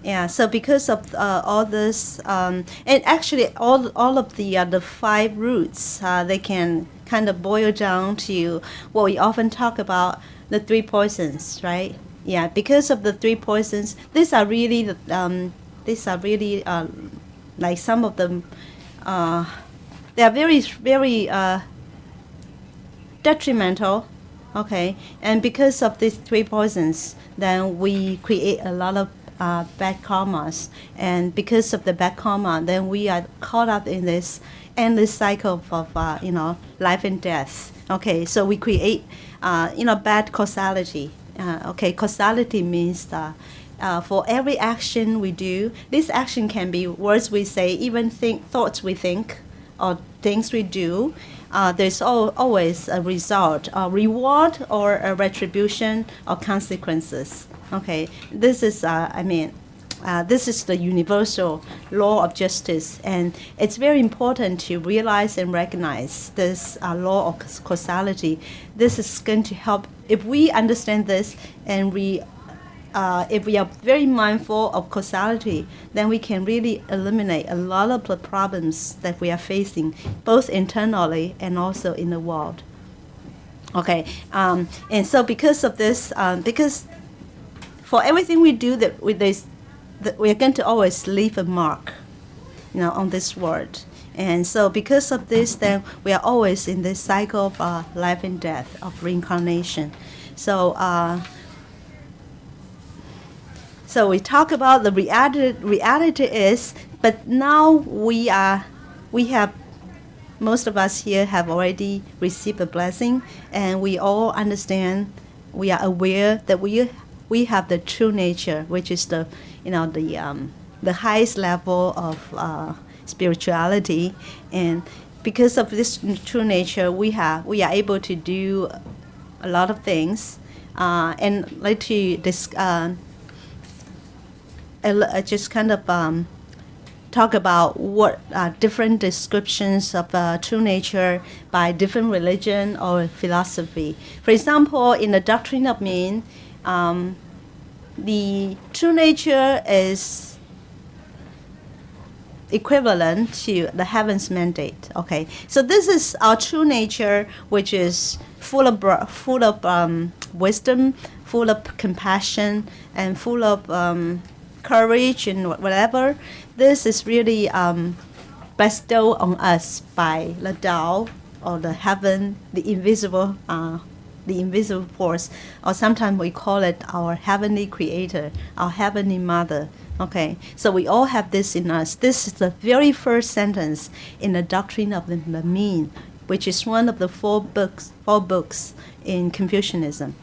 Yeah, so because of all this, and actually all of the five roots, they can kind of boil down to what we often talk about, the three poisons, right? Yeah, because of the three poisons, these are really like some of them, they are very, very detrimental. Okay, and because of these three poisons, then we create a lot of bad karmas, and because of the bad karma, then we are caught up in this endless cycle of life and death. Okay, so we create bad causality. Okay, causality means for every action we do, this action can be words we say, even thoughts we think, or things we do, there's always a result, a reward or a retribution or consequences. Okay, this is, this is the universal law of justice, and it's very important to realize and recognize this law of causality. This is going to help, if we understand this and if we are very mindful of causality, then we can really eliminate a lot of the problems that we are facing, both internally and also in the world. Okay, and so because of this, because for everything we do, that we are going to always leave a mark, on this world. And so because of this, then we are always in this cycle of life and death, of reincarnation. So we talk about the reality is, but now we have, most of us here have already received the blessing, and we all understand, we are aware that we have the true nature, which is the highest level of spirituality, and because of this true nature, we are able to do a lot of things, and like to just kind of talk about what different descriptions of true nature by different religion or philosophy. For example, in the doctrine of Min, the true nature is equivalent to the heaven's mandate. Okay, so this is our true nature, which is full of wisdom, full of compassion, and full of courage and whatever. This is really bestowed on us by the Tao, or the heaven, the invisible force, or sometimes we call it our heavenly creator, our heavenly mother. Okay, so we all have this in us. This is the very first sentence in the doctrine of the Min, which is one of the four books in Confucianism.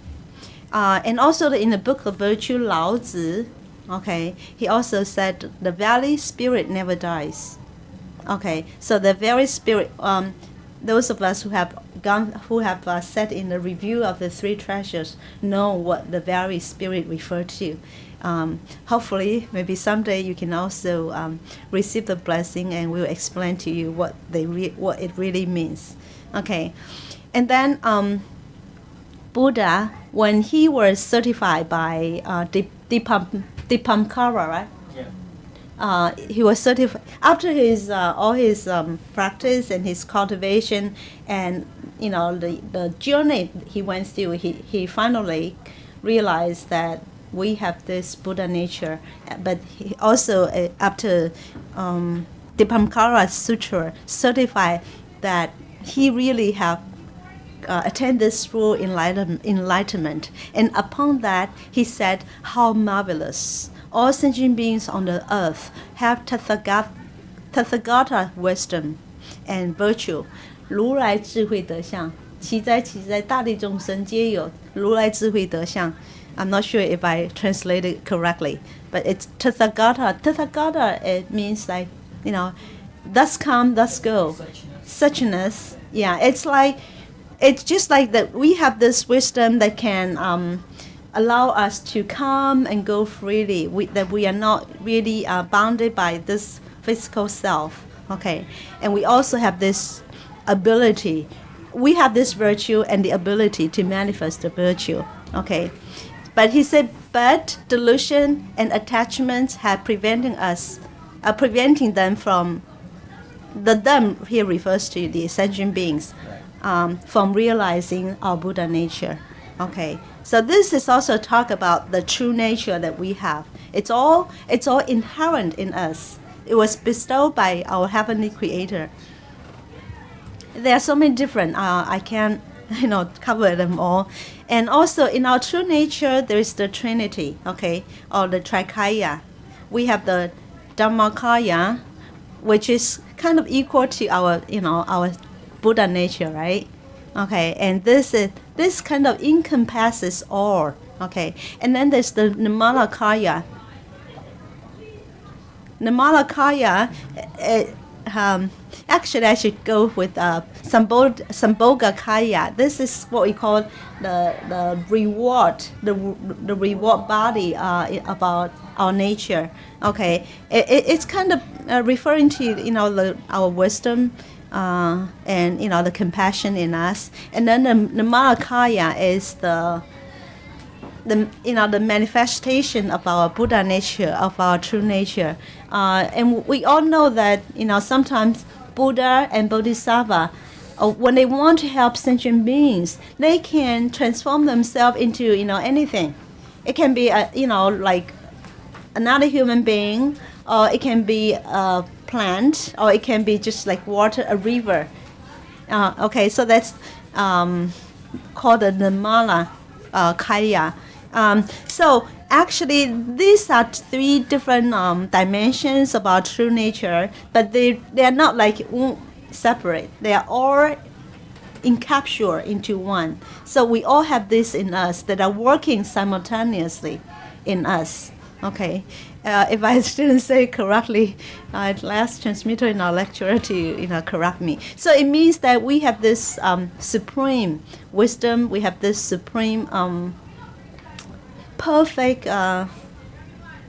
And also in the book of virtue, Lao Tzu, okay, he also said the very spirit never dies. Okay, so the very spirit, those of us who have sat in the review of the three treasures know what the very spirit referred to. Hopefully, maybe someday you can also receive the blessing, and we'll explain to you what it really means. Okay, and then Buddha, when he was certified by Dipamkara, right? Yeah. He was certified after his all his practice and his cultivation, and the journey he went through. He finally realized that we have this Buddha nature, but he also after Dipamkara Sutra certified that he really have attained this full enlightenment. And upon that, he said, how marvelous. All sentient beings on the earth have Tathagata wisdom and virtue. 如来智慧德相，其哉其哉，大地众生皆有如来智慧德相。I'm not sure if I translated it correctly, but it's Tathagata. Tathagata, it means like, thus come, thus go. Suchness. Yeah, it's just like that we have this wisdom that can allow us to come and go freely, that we are not really bounded by this physical self. Okay, and we also have this ability. We have this virtue and the ability to manifest the virtue. Okay, but he said, but delusion and attachments have preventing them from, the them here refers to the sentient beings, from realizing our Buddha nature. Okay, so this is also talk about the true nature that we have. It's all inherent in us. It was bestowed by our heavenly creator. There are so many different, I can't cover them all. And also in our true nature, there is the Trinity, okay, or the Trikaya. We have the Dhammakaya, which is kind of equal to our Buddha nature, right? Okay, and this kind of encompasses all. Okay, and then there's the Nirmanakaya. Nirmanakaya, actually I should go with Sambhogakaya. This is what we call the reward, the reward body about our nature. Okay, it's kind of referring to our wisdom. And the compassion in us, and then the Mahakaya is the manifestation of our Buddha nature, of our true nature, and we all know that sometimes Buddha and Bodhisattva, when they want to help sentient beings, they can transform themselves into anything. It can be like another human being, or it can be a plant, or it can be just like water, a river. Okay, so that's called the Nirmala Kaya. So actually, these are three different dimensions of our true nature, but they are not like separate. They are all encapsulated into one. So we all have this in us that are working simultaneously in us. Okay, if I didn't say it correctly, I'd ask transmitter in our lecturer to correct me. So it means that we have this supreme wisdom. We have this supreme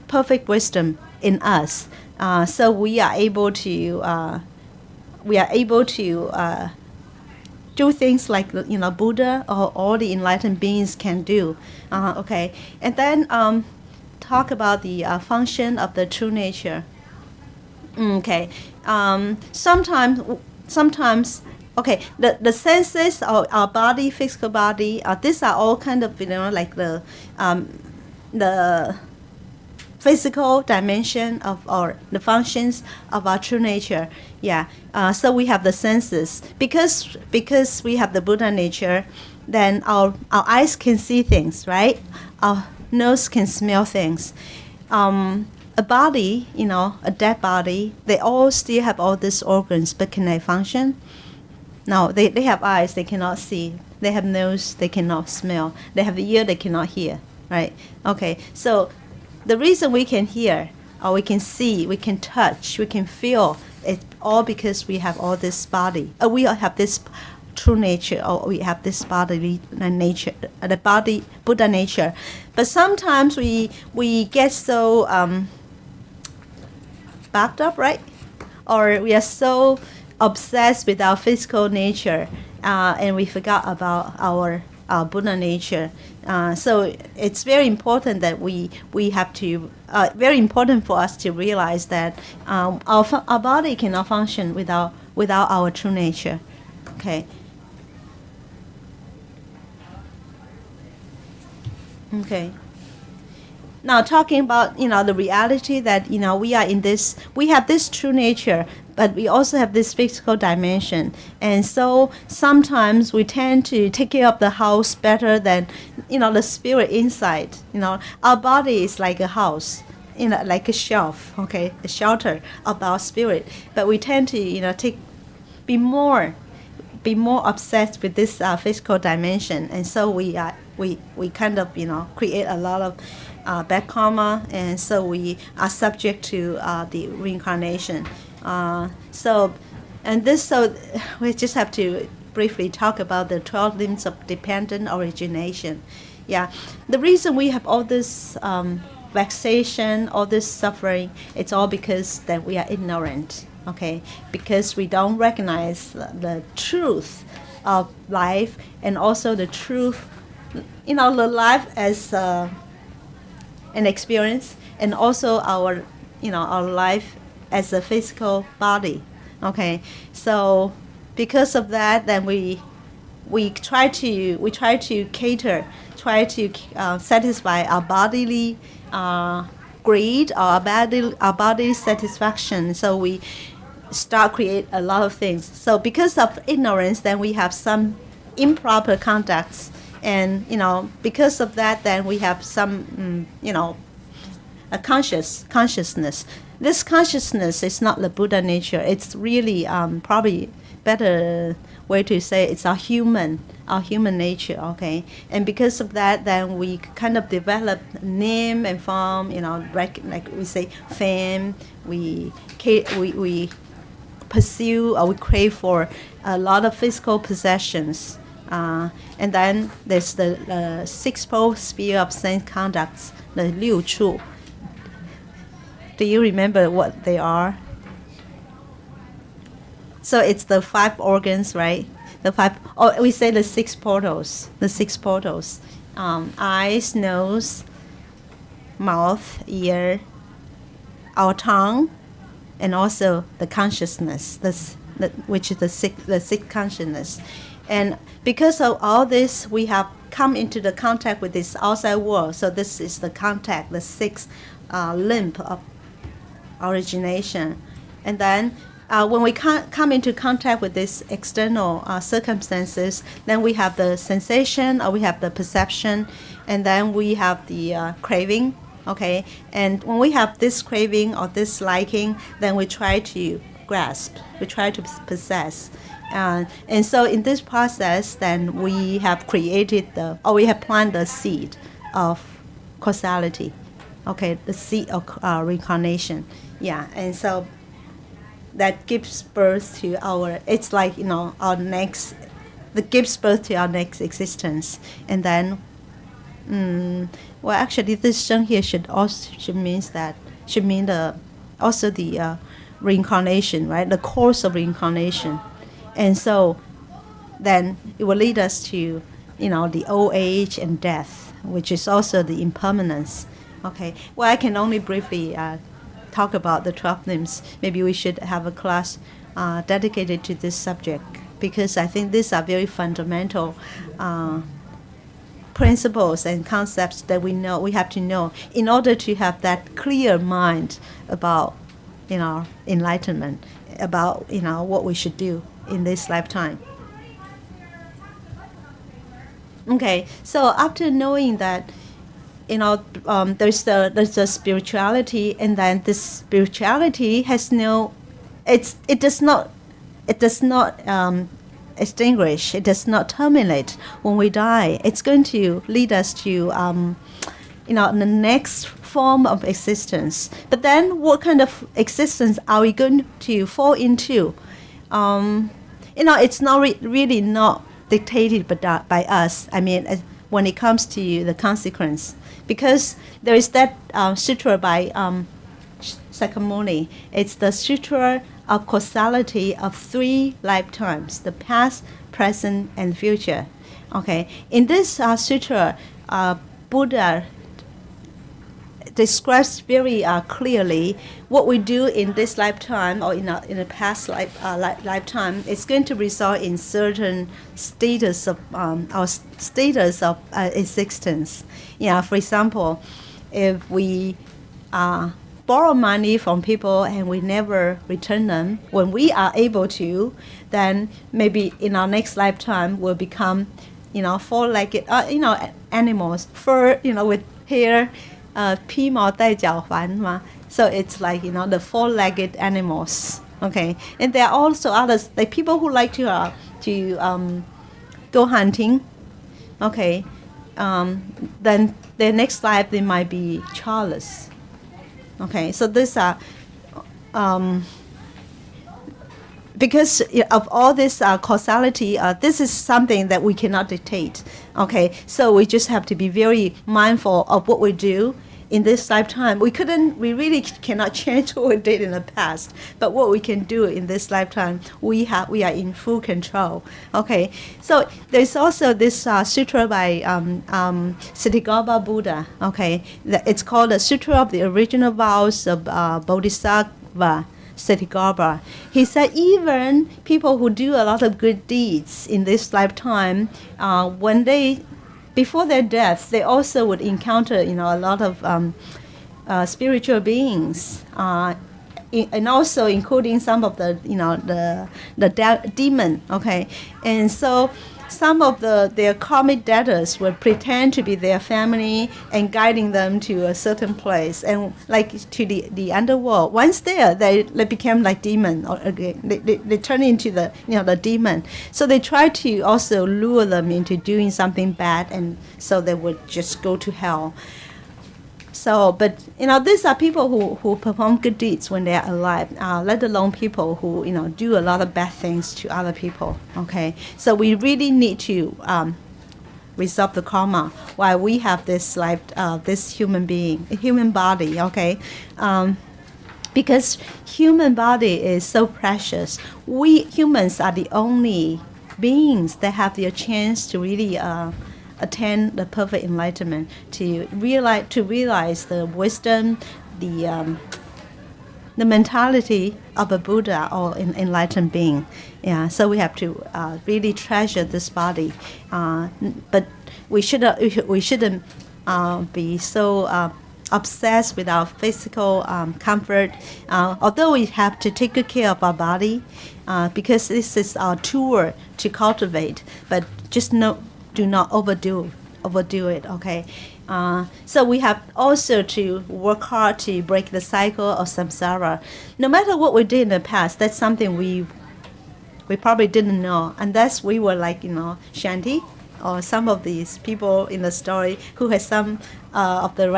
perfect wisdom in us. So we are able to do things like Buddha or all the enlightened beings can do. Okay, and then talk about the function of the true nature. Okay, sometimes. Okay, the senses of our body, physical body, these are all kind of like the physical dimension of the functions of our true nature. Yeah. So we have the senses because we have the Buddha nature. Then our eyes can see things, right? Our nose can smell things. A body, a dead body, they all still have all these organs, but can they function? No, they have eyes, they cannot see. They have nose, they cannot smell. They have ear, they cannot hear, right? Okay, so the reason we can hear, or we can see, we can touch, we can feel, it's all because we have all this body. We all have this true nature, or we have this bodily nature, the body Buddha nature. But sometimes we get so backed up, right? Or we are so obsessed with our physical nature, and we forgot about our Buddha nature. So it's very important that we have to, very important for us to realize that our body cannot function without our true nature. Okay. Okay. Now talking about the reality that we are in this, we have this true nature, but we also have this physical dimension, and so sometimes we tend to take care of the house better than the spirit inside. Our body is like a house, like a shelf, okay, a shelter of our spirit, but we tend to be more obsessed with this physical dimension, and so we kind of create a lot of bad karma, and so we are subject to the reincarnation. So we just have to briefly talk about the 12 limbs of dependent origination. Yeah, the reason we have all this vexation, all this suffering, it's all because that we are ignorant. Okay, because we don't recognize the truth of life, and also the truth, the life as an experience, and also our life as a physical body. Okay, so because of that, then we try to cater, satisfy our bodily greed, or our bodily satisfaction. So we start create a lot of things. So because of ignorance, then we have some improper conducts, and because of that, then we have some a consciousness. This consciousness is not the Buddha nature. It's really probably better way to say it's our human nature. Okay, and because of that, then we kind of develop name and form. Like we say fame. We pursue or we crave for a lot of physical possessions. And then there's the sixfold sphere of sense conducts, the 六处. Do you remember what they are? So it's the 5 organs, right? We say the 6 portals. The 6 portals. Eyes, nose, mouth, ear, our tongue, and also the consciousness, which is the sixth consciousness. And because of all this, we have come into the contact with this outside world. So this is the contact, the 6th limb of origination. And then when we come into contact with these external circumstances, then we have the sensation, or we have the perception, and then we have the craving. Okay, and when we have this craving or this liking, then we try to grasp, we try to possess. And so in this process, then we have created we have planted the seed of causality. Okay, the seed of reincarnation. Yeah, and so that gives birth to it's like, our next, that gives birth to our next existence. And then, well, actually, this sheng here should mean also the reincarnation, right? The course of reincarnation. And so then it will lead us to, the old age and death, which is also the impermanence. Okay, well, I can only briefly talk about the 12 limbs. Maybe we should have a class dedicated to this subject, because I think these are very fundamental principles and concepts that we have to know in order to have that clear mind about, enlightenment, about, what we should do in this lifetime. Okay, so after knowing that, there's the spirituality, and then this spirituality has it does not extinguish, it does not terminate when we die. It's going to lead us to the next form of existence. But then what kind of existence are we going to fall into? It's not really not dictated by us. I mean, when it comes to the consequence, because there is that sutra by Sakyamuni. It's the sutra of causality of 3 lifetimes: the past, present, and future. Okay, in this sutra, Buddha describes very clearly what we do in this lifetime or in a past lifetime. It's going to result in certain status of our status of existence. Yeah, for example, if we borrow money from people and we never return them, when we are able to, then maybe in our next lifetime we'll become, 4-legged, animals, fur, with hair. 披毛戴脚环嘛. So it's like, the 4-legged animals. Okay, and there are also others, like people who like to go hunting. Okay, then their next life they might be Charles. Okay, so these are because of all this causality, this is something that we cannot dictate. Okay, so we just have to be very mindful of what we do in this lifetime. We really cannot change what we did in the past, but what we can do in this lifetime, we are in full control. Okay, so there's also this sutra by Kshitigarbha Buddha. Okay, it's called the Sutra of the Original Vows of Bodhisattva Kshitigarbha. He said even people who do a lot of good deeds in this lifetime, before their death, they also would encounter, a lot of spiritual beings, and also including some of the, the demon. Okay, and so some of their karmic debtors would pretend to be their family and guiding them to a certain place and like to the underworld. Once there, they became like demon, or they turn into the the demon. So they try to also lure them into doing something bad, and so they would just go to hell. So, but these are people who perform good deeds when they are alive, let alone people who do a lot of bad things to other people. Okay, so we really need to resolve the karma while we have this life, this human body. Okay, because human body is so precious. We humans are the only beings that have the chance to really attain the perfect enlightenment, to realize the wisdom, the mentality of a Buddha or an enlightened being. Yeah, so we have to really treasure this body, but we shouldn't be so obsessed with our physical comfort. Although we have to take good care of our body, because this is our tool to cultivate, but just do not overdo it. Okay, so we have also to work hard to break the cycle of samsara. No matter what we did in the past, that's something we probably didn't know, unless we were like Shanti or some of these people in the story who had some of the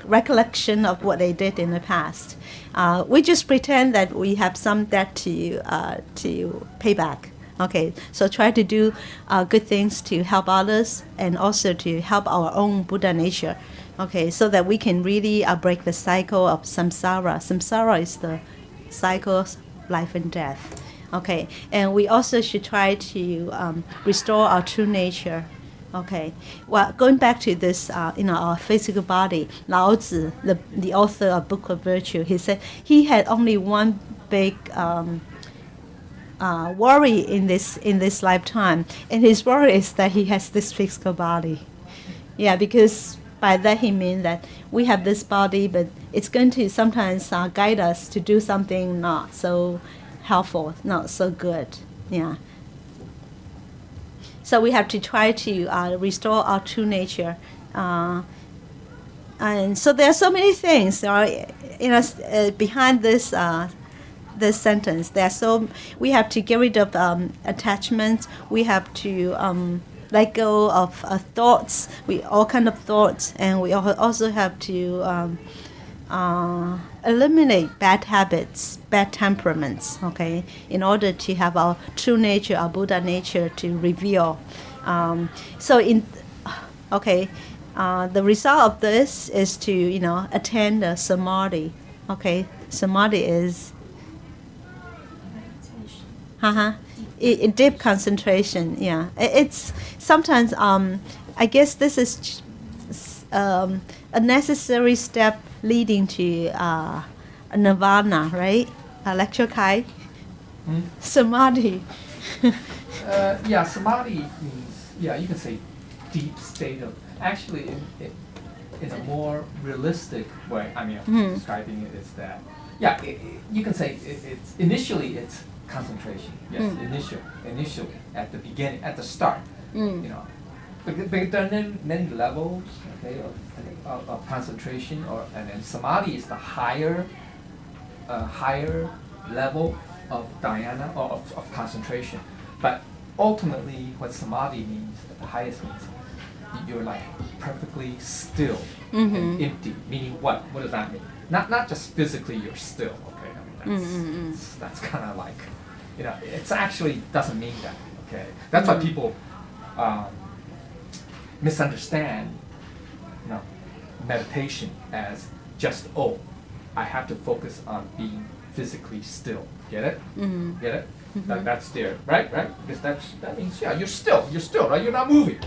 recollection of what they did in the past. We just pretend that we have some debt to pay back. Okay, so try to do good things to help others and also to help our own Buddha nature. Okay, so that we can really break the cycle of samsara. Samsara is the cycle of life and death. Okay, and we also should try to restore our true nature. Okay, well, going back to this, our physical body, Lao Tzu, the author of Book of Virtue, he said he had only one big worry in this lifetime, and his worry is that he has this physical body. Yeah, because by that he means that we have this body, but it's going to sometimes guide us to do something not so helpful, not so good. Yeah. So we have to try to restore our true nature. And so there are so many things behind this this sentence. We have to get rid of attachments. We have to let go of thoughts, all kind of thoughts, and we also have to eliminate bad habits, bad temperaments, okay, in order to have our true nature, our Buddha nature to reveal. The result of this is to, attain the samadhi. Okay, samadhi is deep concentration. Yeah, it's sometimes I guess this is a necessary step leading to nirvana, right? Lecture Kai? Samadhi. Samadhi means, you can say deep state of, actually in a more realistic way, describing it is that, you can say it's initially it's concentration, yes, initially, at the beginning, at the start, But there are many levels, okay, of concentration, and then samadhi is the higher level of dhyana or of concentration. But ultimately, what samadhi means, at the highest means, you're like perfectly still and empty. Meaning what? What does that mean? Not just physically you're still. Okay, that's kind of like, it actually doesn't mean that. Okay, that's why people misunderstand meditation as just, I have to focus on being physically still. Get it? Get it? That's there, right? Because that means you're still, right? You're not moving,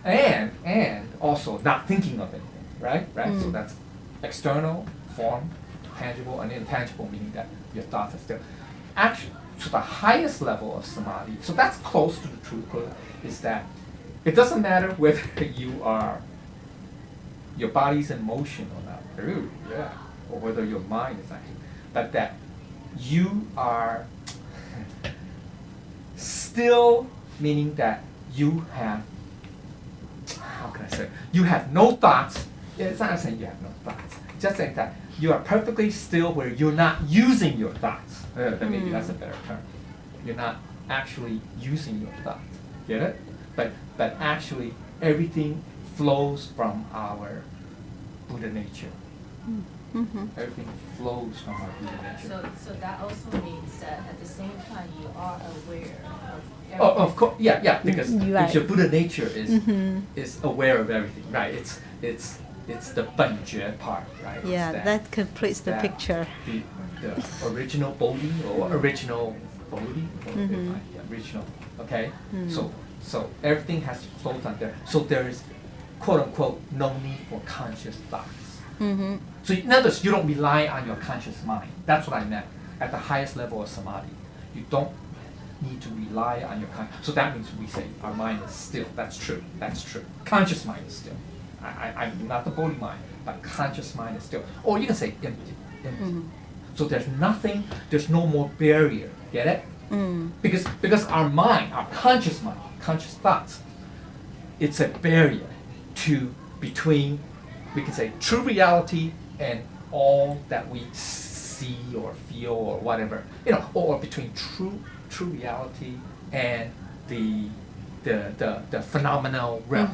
and also not thinking of anything, right? So that's external, form, tangible, and intangible, meaning that your thoughts are still. Actually, to the highest level of samadhi, so that's close to the truth, is that it doesn't matter whether your body's in motion or not, or whether your mind is active, but that you are still, meaning that you have, how can I say, you have no thoughts. It's not saying you have no thoughts, it's just saying that you are perfectly still where you're not using your thoughts. Maybe that's a better term. You're not actually using your thoughts. Get it? But actually everything flows from our Buddha nature. Mm-hmm. Everything flows from our Buddha nature. So that also means that at the same time you are aware of everything. Oh, of course, yeah, because Right. if your Buddha nature is Mm-hmm. is aware of everything, right? It's the 本觉 part, right? It's Yeah, that completes the that picture. the original Bodhi or original Bodhi, or Mhm. yeah, original. Okay, Mm. so everything has to flow on there. So there is, quote unquote, no need for conscious thoughts. Mm-hmm. So in other words, you don't rely on your conscious mind. That's what I meant. At the highest level of samadhi, you don't need to rely on your conscious. So that means we say our mind is still. That's true. That's true. Conscious mind is still. I'm not the Bodhi mind, but conscious mind is still. Or you can say empty. Mm-hmm. So there's nothing. There's no more barrier. Get it? Mm. Because our mind, our conscious mind, conscious thoughts, it's a barrier to between, we can say, true reality and all that we see or feel or whatever, or between true reality and the phenomenal realm,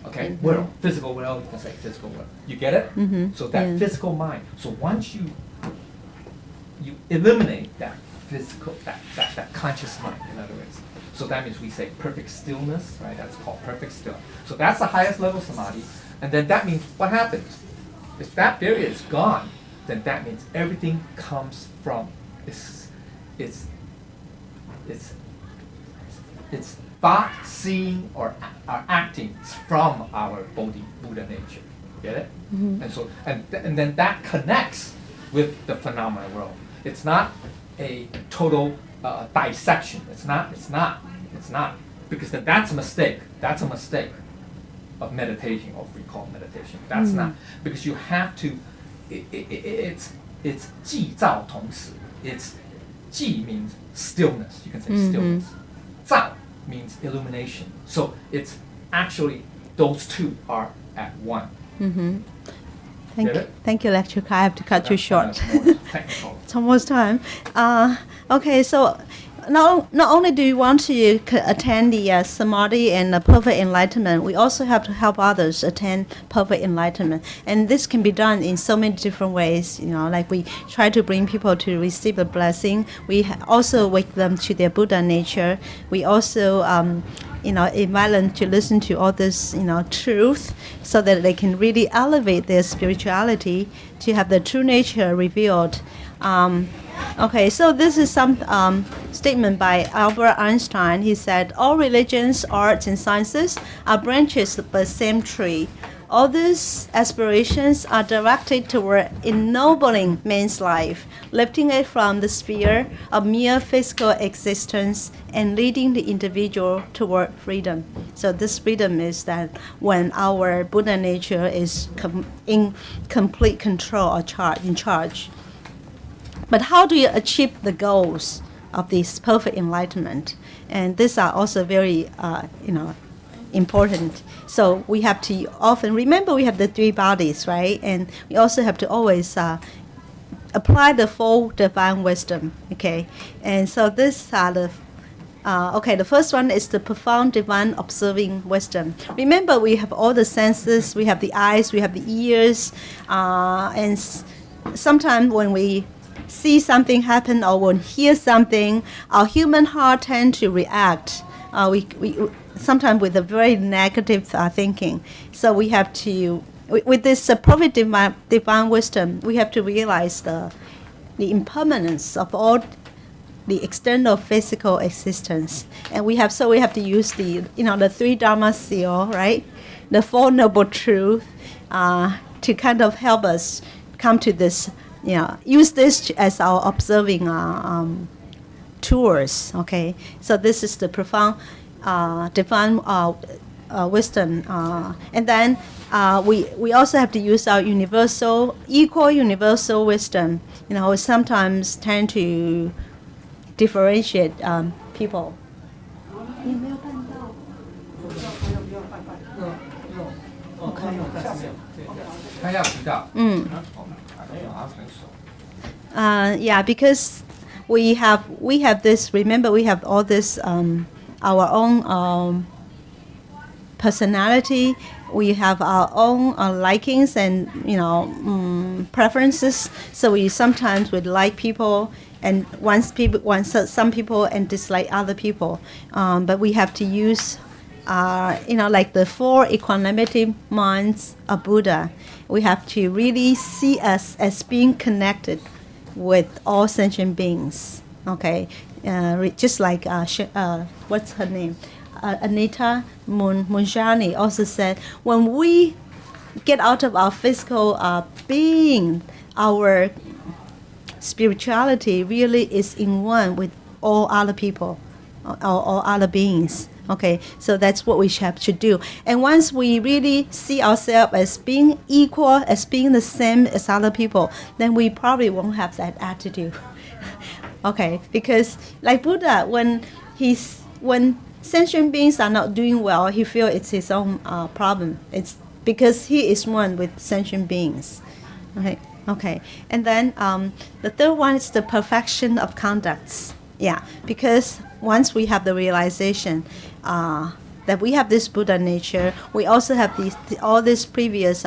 okay, Mhm. world, physical world, you can say physical world. You get it? Mhm. So that Yeah. physical mind. So once you eliminate that physical, that conscious mind, in other words. So that means we say perfect stillness, right? That's called perfect still. So that's the highest level of samadhi. And then that means what happens? If that barrier is gone, then that means everything comes from it's thought, seeing, or acting from our Bodhi Buddha nature. Get it? Mhm. And so and then that connects with the phenomenal world. It's not a total dissection. It's not. Because then that's a mistake. That's a mistake of meditation, or we call meditation. That's not. Because you have to, it's 寂照同时. It's 寂 means stillness. You can say stillness. 照 means illumination. So it's actually, those two are at one. Mm-hmm. Get it? Thank you, lecturer. I have to cut you That's short. kind of more technical. It's almost time. Okay, so not only do you want to attain the samadhi and the perfect enlightenment, we also have to help others attain perfect enlightenment. And this can be done in so many different ways. Like we try to bring people to receive a blessing. We also wake them to their Buddha nature. We also invite them to listen to all this, truth, so that they can really elevate their spirituality to have the true nature revealed. Okay, so this is some statement by Albert Einstein. He said, all religions, arts, and sciences are branches of the same tree. All these aspirations are directed toward ennobling man's life, lifting it from the sphere of mere physical existence and leading the individual toward freedom. So this freedom is that when our Buddha nature is in complete control or in charge. But how do you achieve the goals of this perfect enlightenment? And these are also very, important. So we have to often remember we have the three bodies, right? And we also have to always apply the full divine wisdom. Okay, and so these are the. The first one is the profound divine observing wisdom. Remember, we have all the senses. We have the eyes. We have the ears, and sometimes when we see something happen or when hear something, our human heart tend to react. We sometimes with a very negative thinking. So we have to, with this perfect divine wisdom, we have to realize the impermanence of all the external physical existence, and we have to use the three Dharma seal, right, the Four Noble Truths, to kind of help us come to this. Use this as our observing tools. Okay, so this is the profound divine wisdom, and then we also have to use our equal universal wisdom. We sometimes tend to differentiate people. 他要提到，Yeah, because we have this. Remember, we have all this our own personality. we have our own likings and preferences. So we sometimes would like people, and some people and dislike other people. But we have to use, like the 4 equanimity minds of Buddha. We have to really see us as being connected with all sentient beings. Okay, just like what's her name? Anita Munjani also said, when we get out of our physical being, our spirituality really is in one with all other people, all other beings. Okay, so that's what we have to do. And once we really see ourselves as being equal, as being the same as other people, then we probably won't have that attitude. Okay, because like Buddha, when sentient beings are not doing well, he feels it's his own problem. It's because he is one with sentient beings. Okay. And then the third one is the perfection of conducts. Yeah, because once we have the realization that we have this Buddha nature, we also have all this previous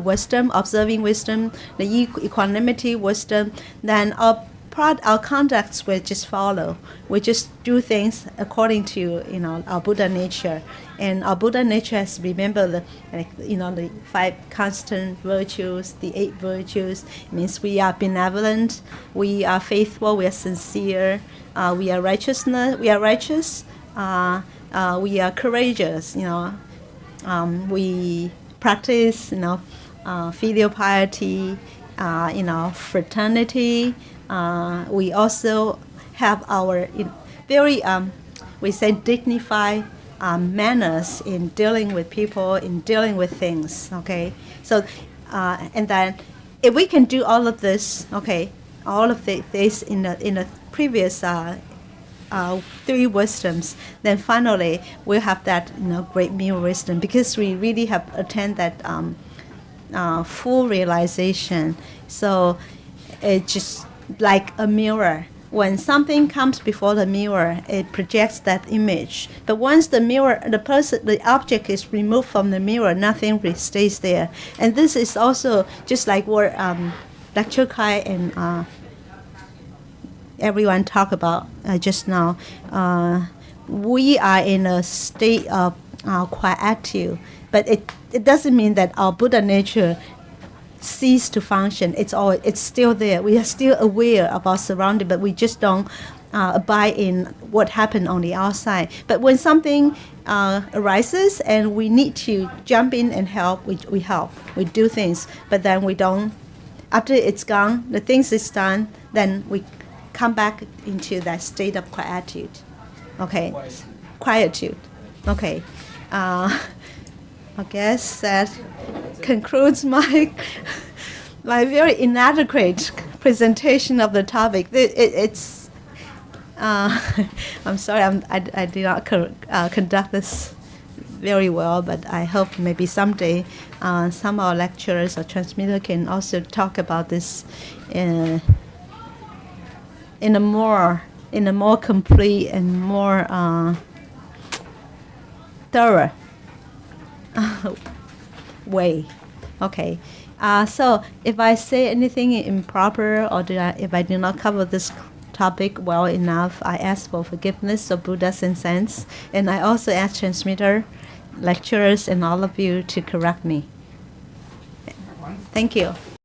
wisdom, observing wisdom, the equanimity wisdom, then our conducts will just follow. We just do things according to our Buddha nature, and our Buddha nature has to remember the 5 constant virtues, the 8 virtues. It means we are benevolent, we are faithful, we are sincere, we are righteous, we are courageous. We practice filial piety, fraternity. We also have our very, we say, dignified manners in dealing with people, in dealing with things. Okay, so and then if we can do all of this, okay, all of this in the previous 3 wisdoms, then finally we'll have that great meal wisdom, because we really have attained that full realization. So it's just like a mirror. When something comes before the mirror, it projects that image. But once the mirror, the object is removed from the mirror, nothing stays there. And this is also just like what Lecture Kai and everyone talked about just now. We are in a state of quietude, but it doesn't mean that our Buddha nature cease to function. It's still there. We are still aware of our surroundings, but we just don't abide in what happened on the outside. But when something arises and we need to jump in and help, we help. We do things, but then we don't. After it's gone, the things is done, then we come back into that state of quietude. Okay, quietude. Okay. I guess that concludes my very inadequate presentation of the topic. It's I'm sorry, I did not conduct this very well, but I hope maybe someday some of our lecturers or transmitters can also talk about this in a more complete and more thorough way. Okay. So if I say anything improper or if I do not cover this topic well enough, I ask for forgiveness of Buddhas and saints, and I also ask transmitter, lecturers, and all of you to correct me. Thank you.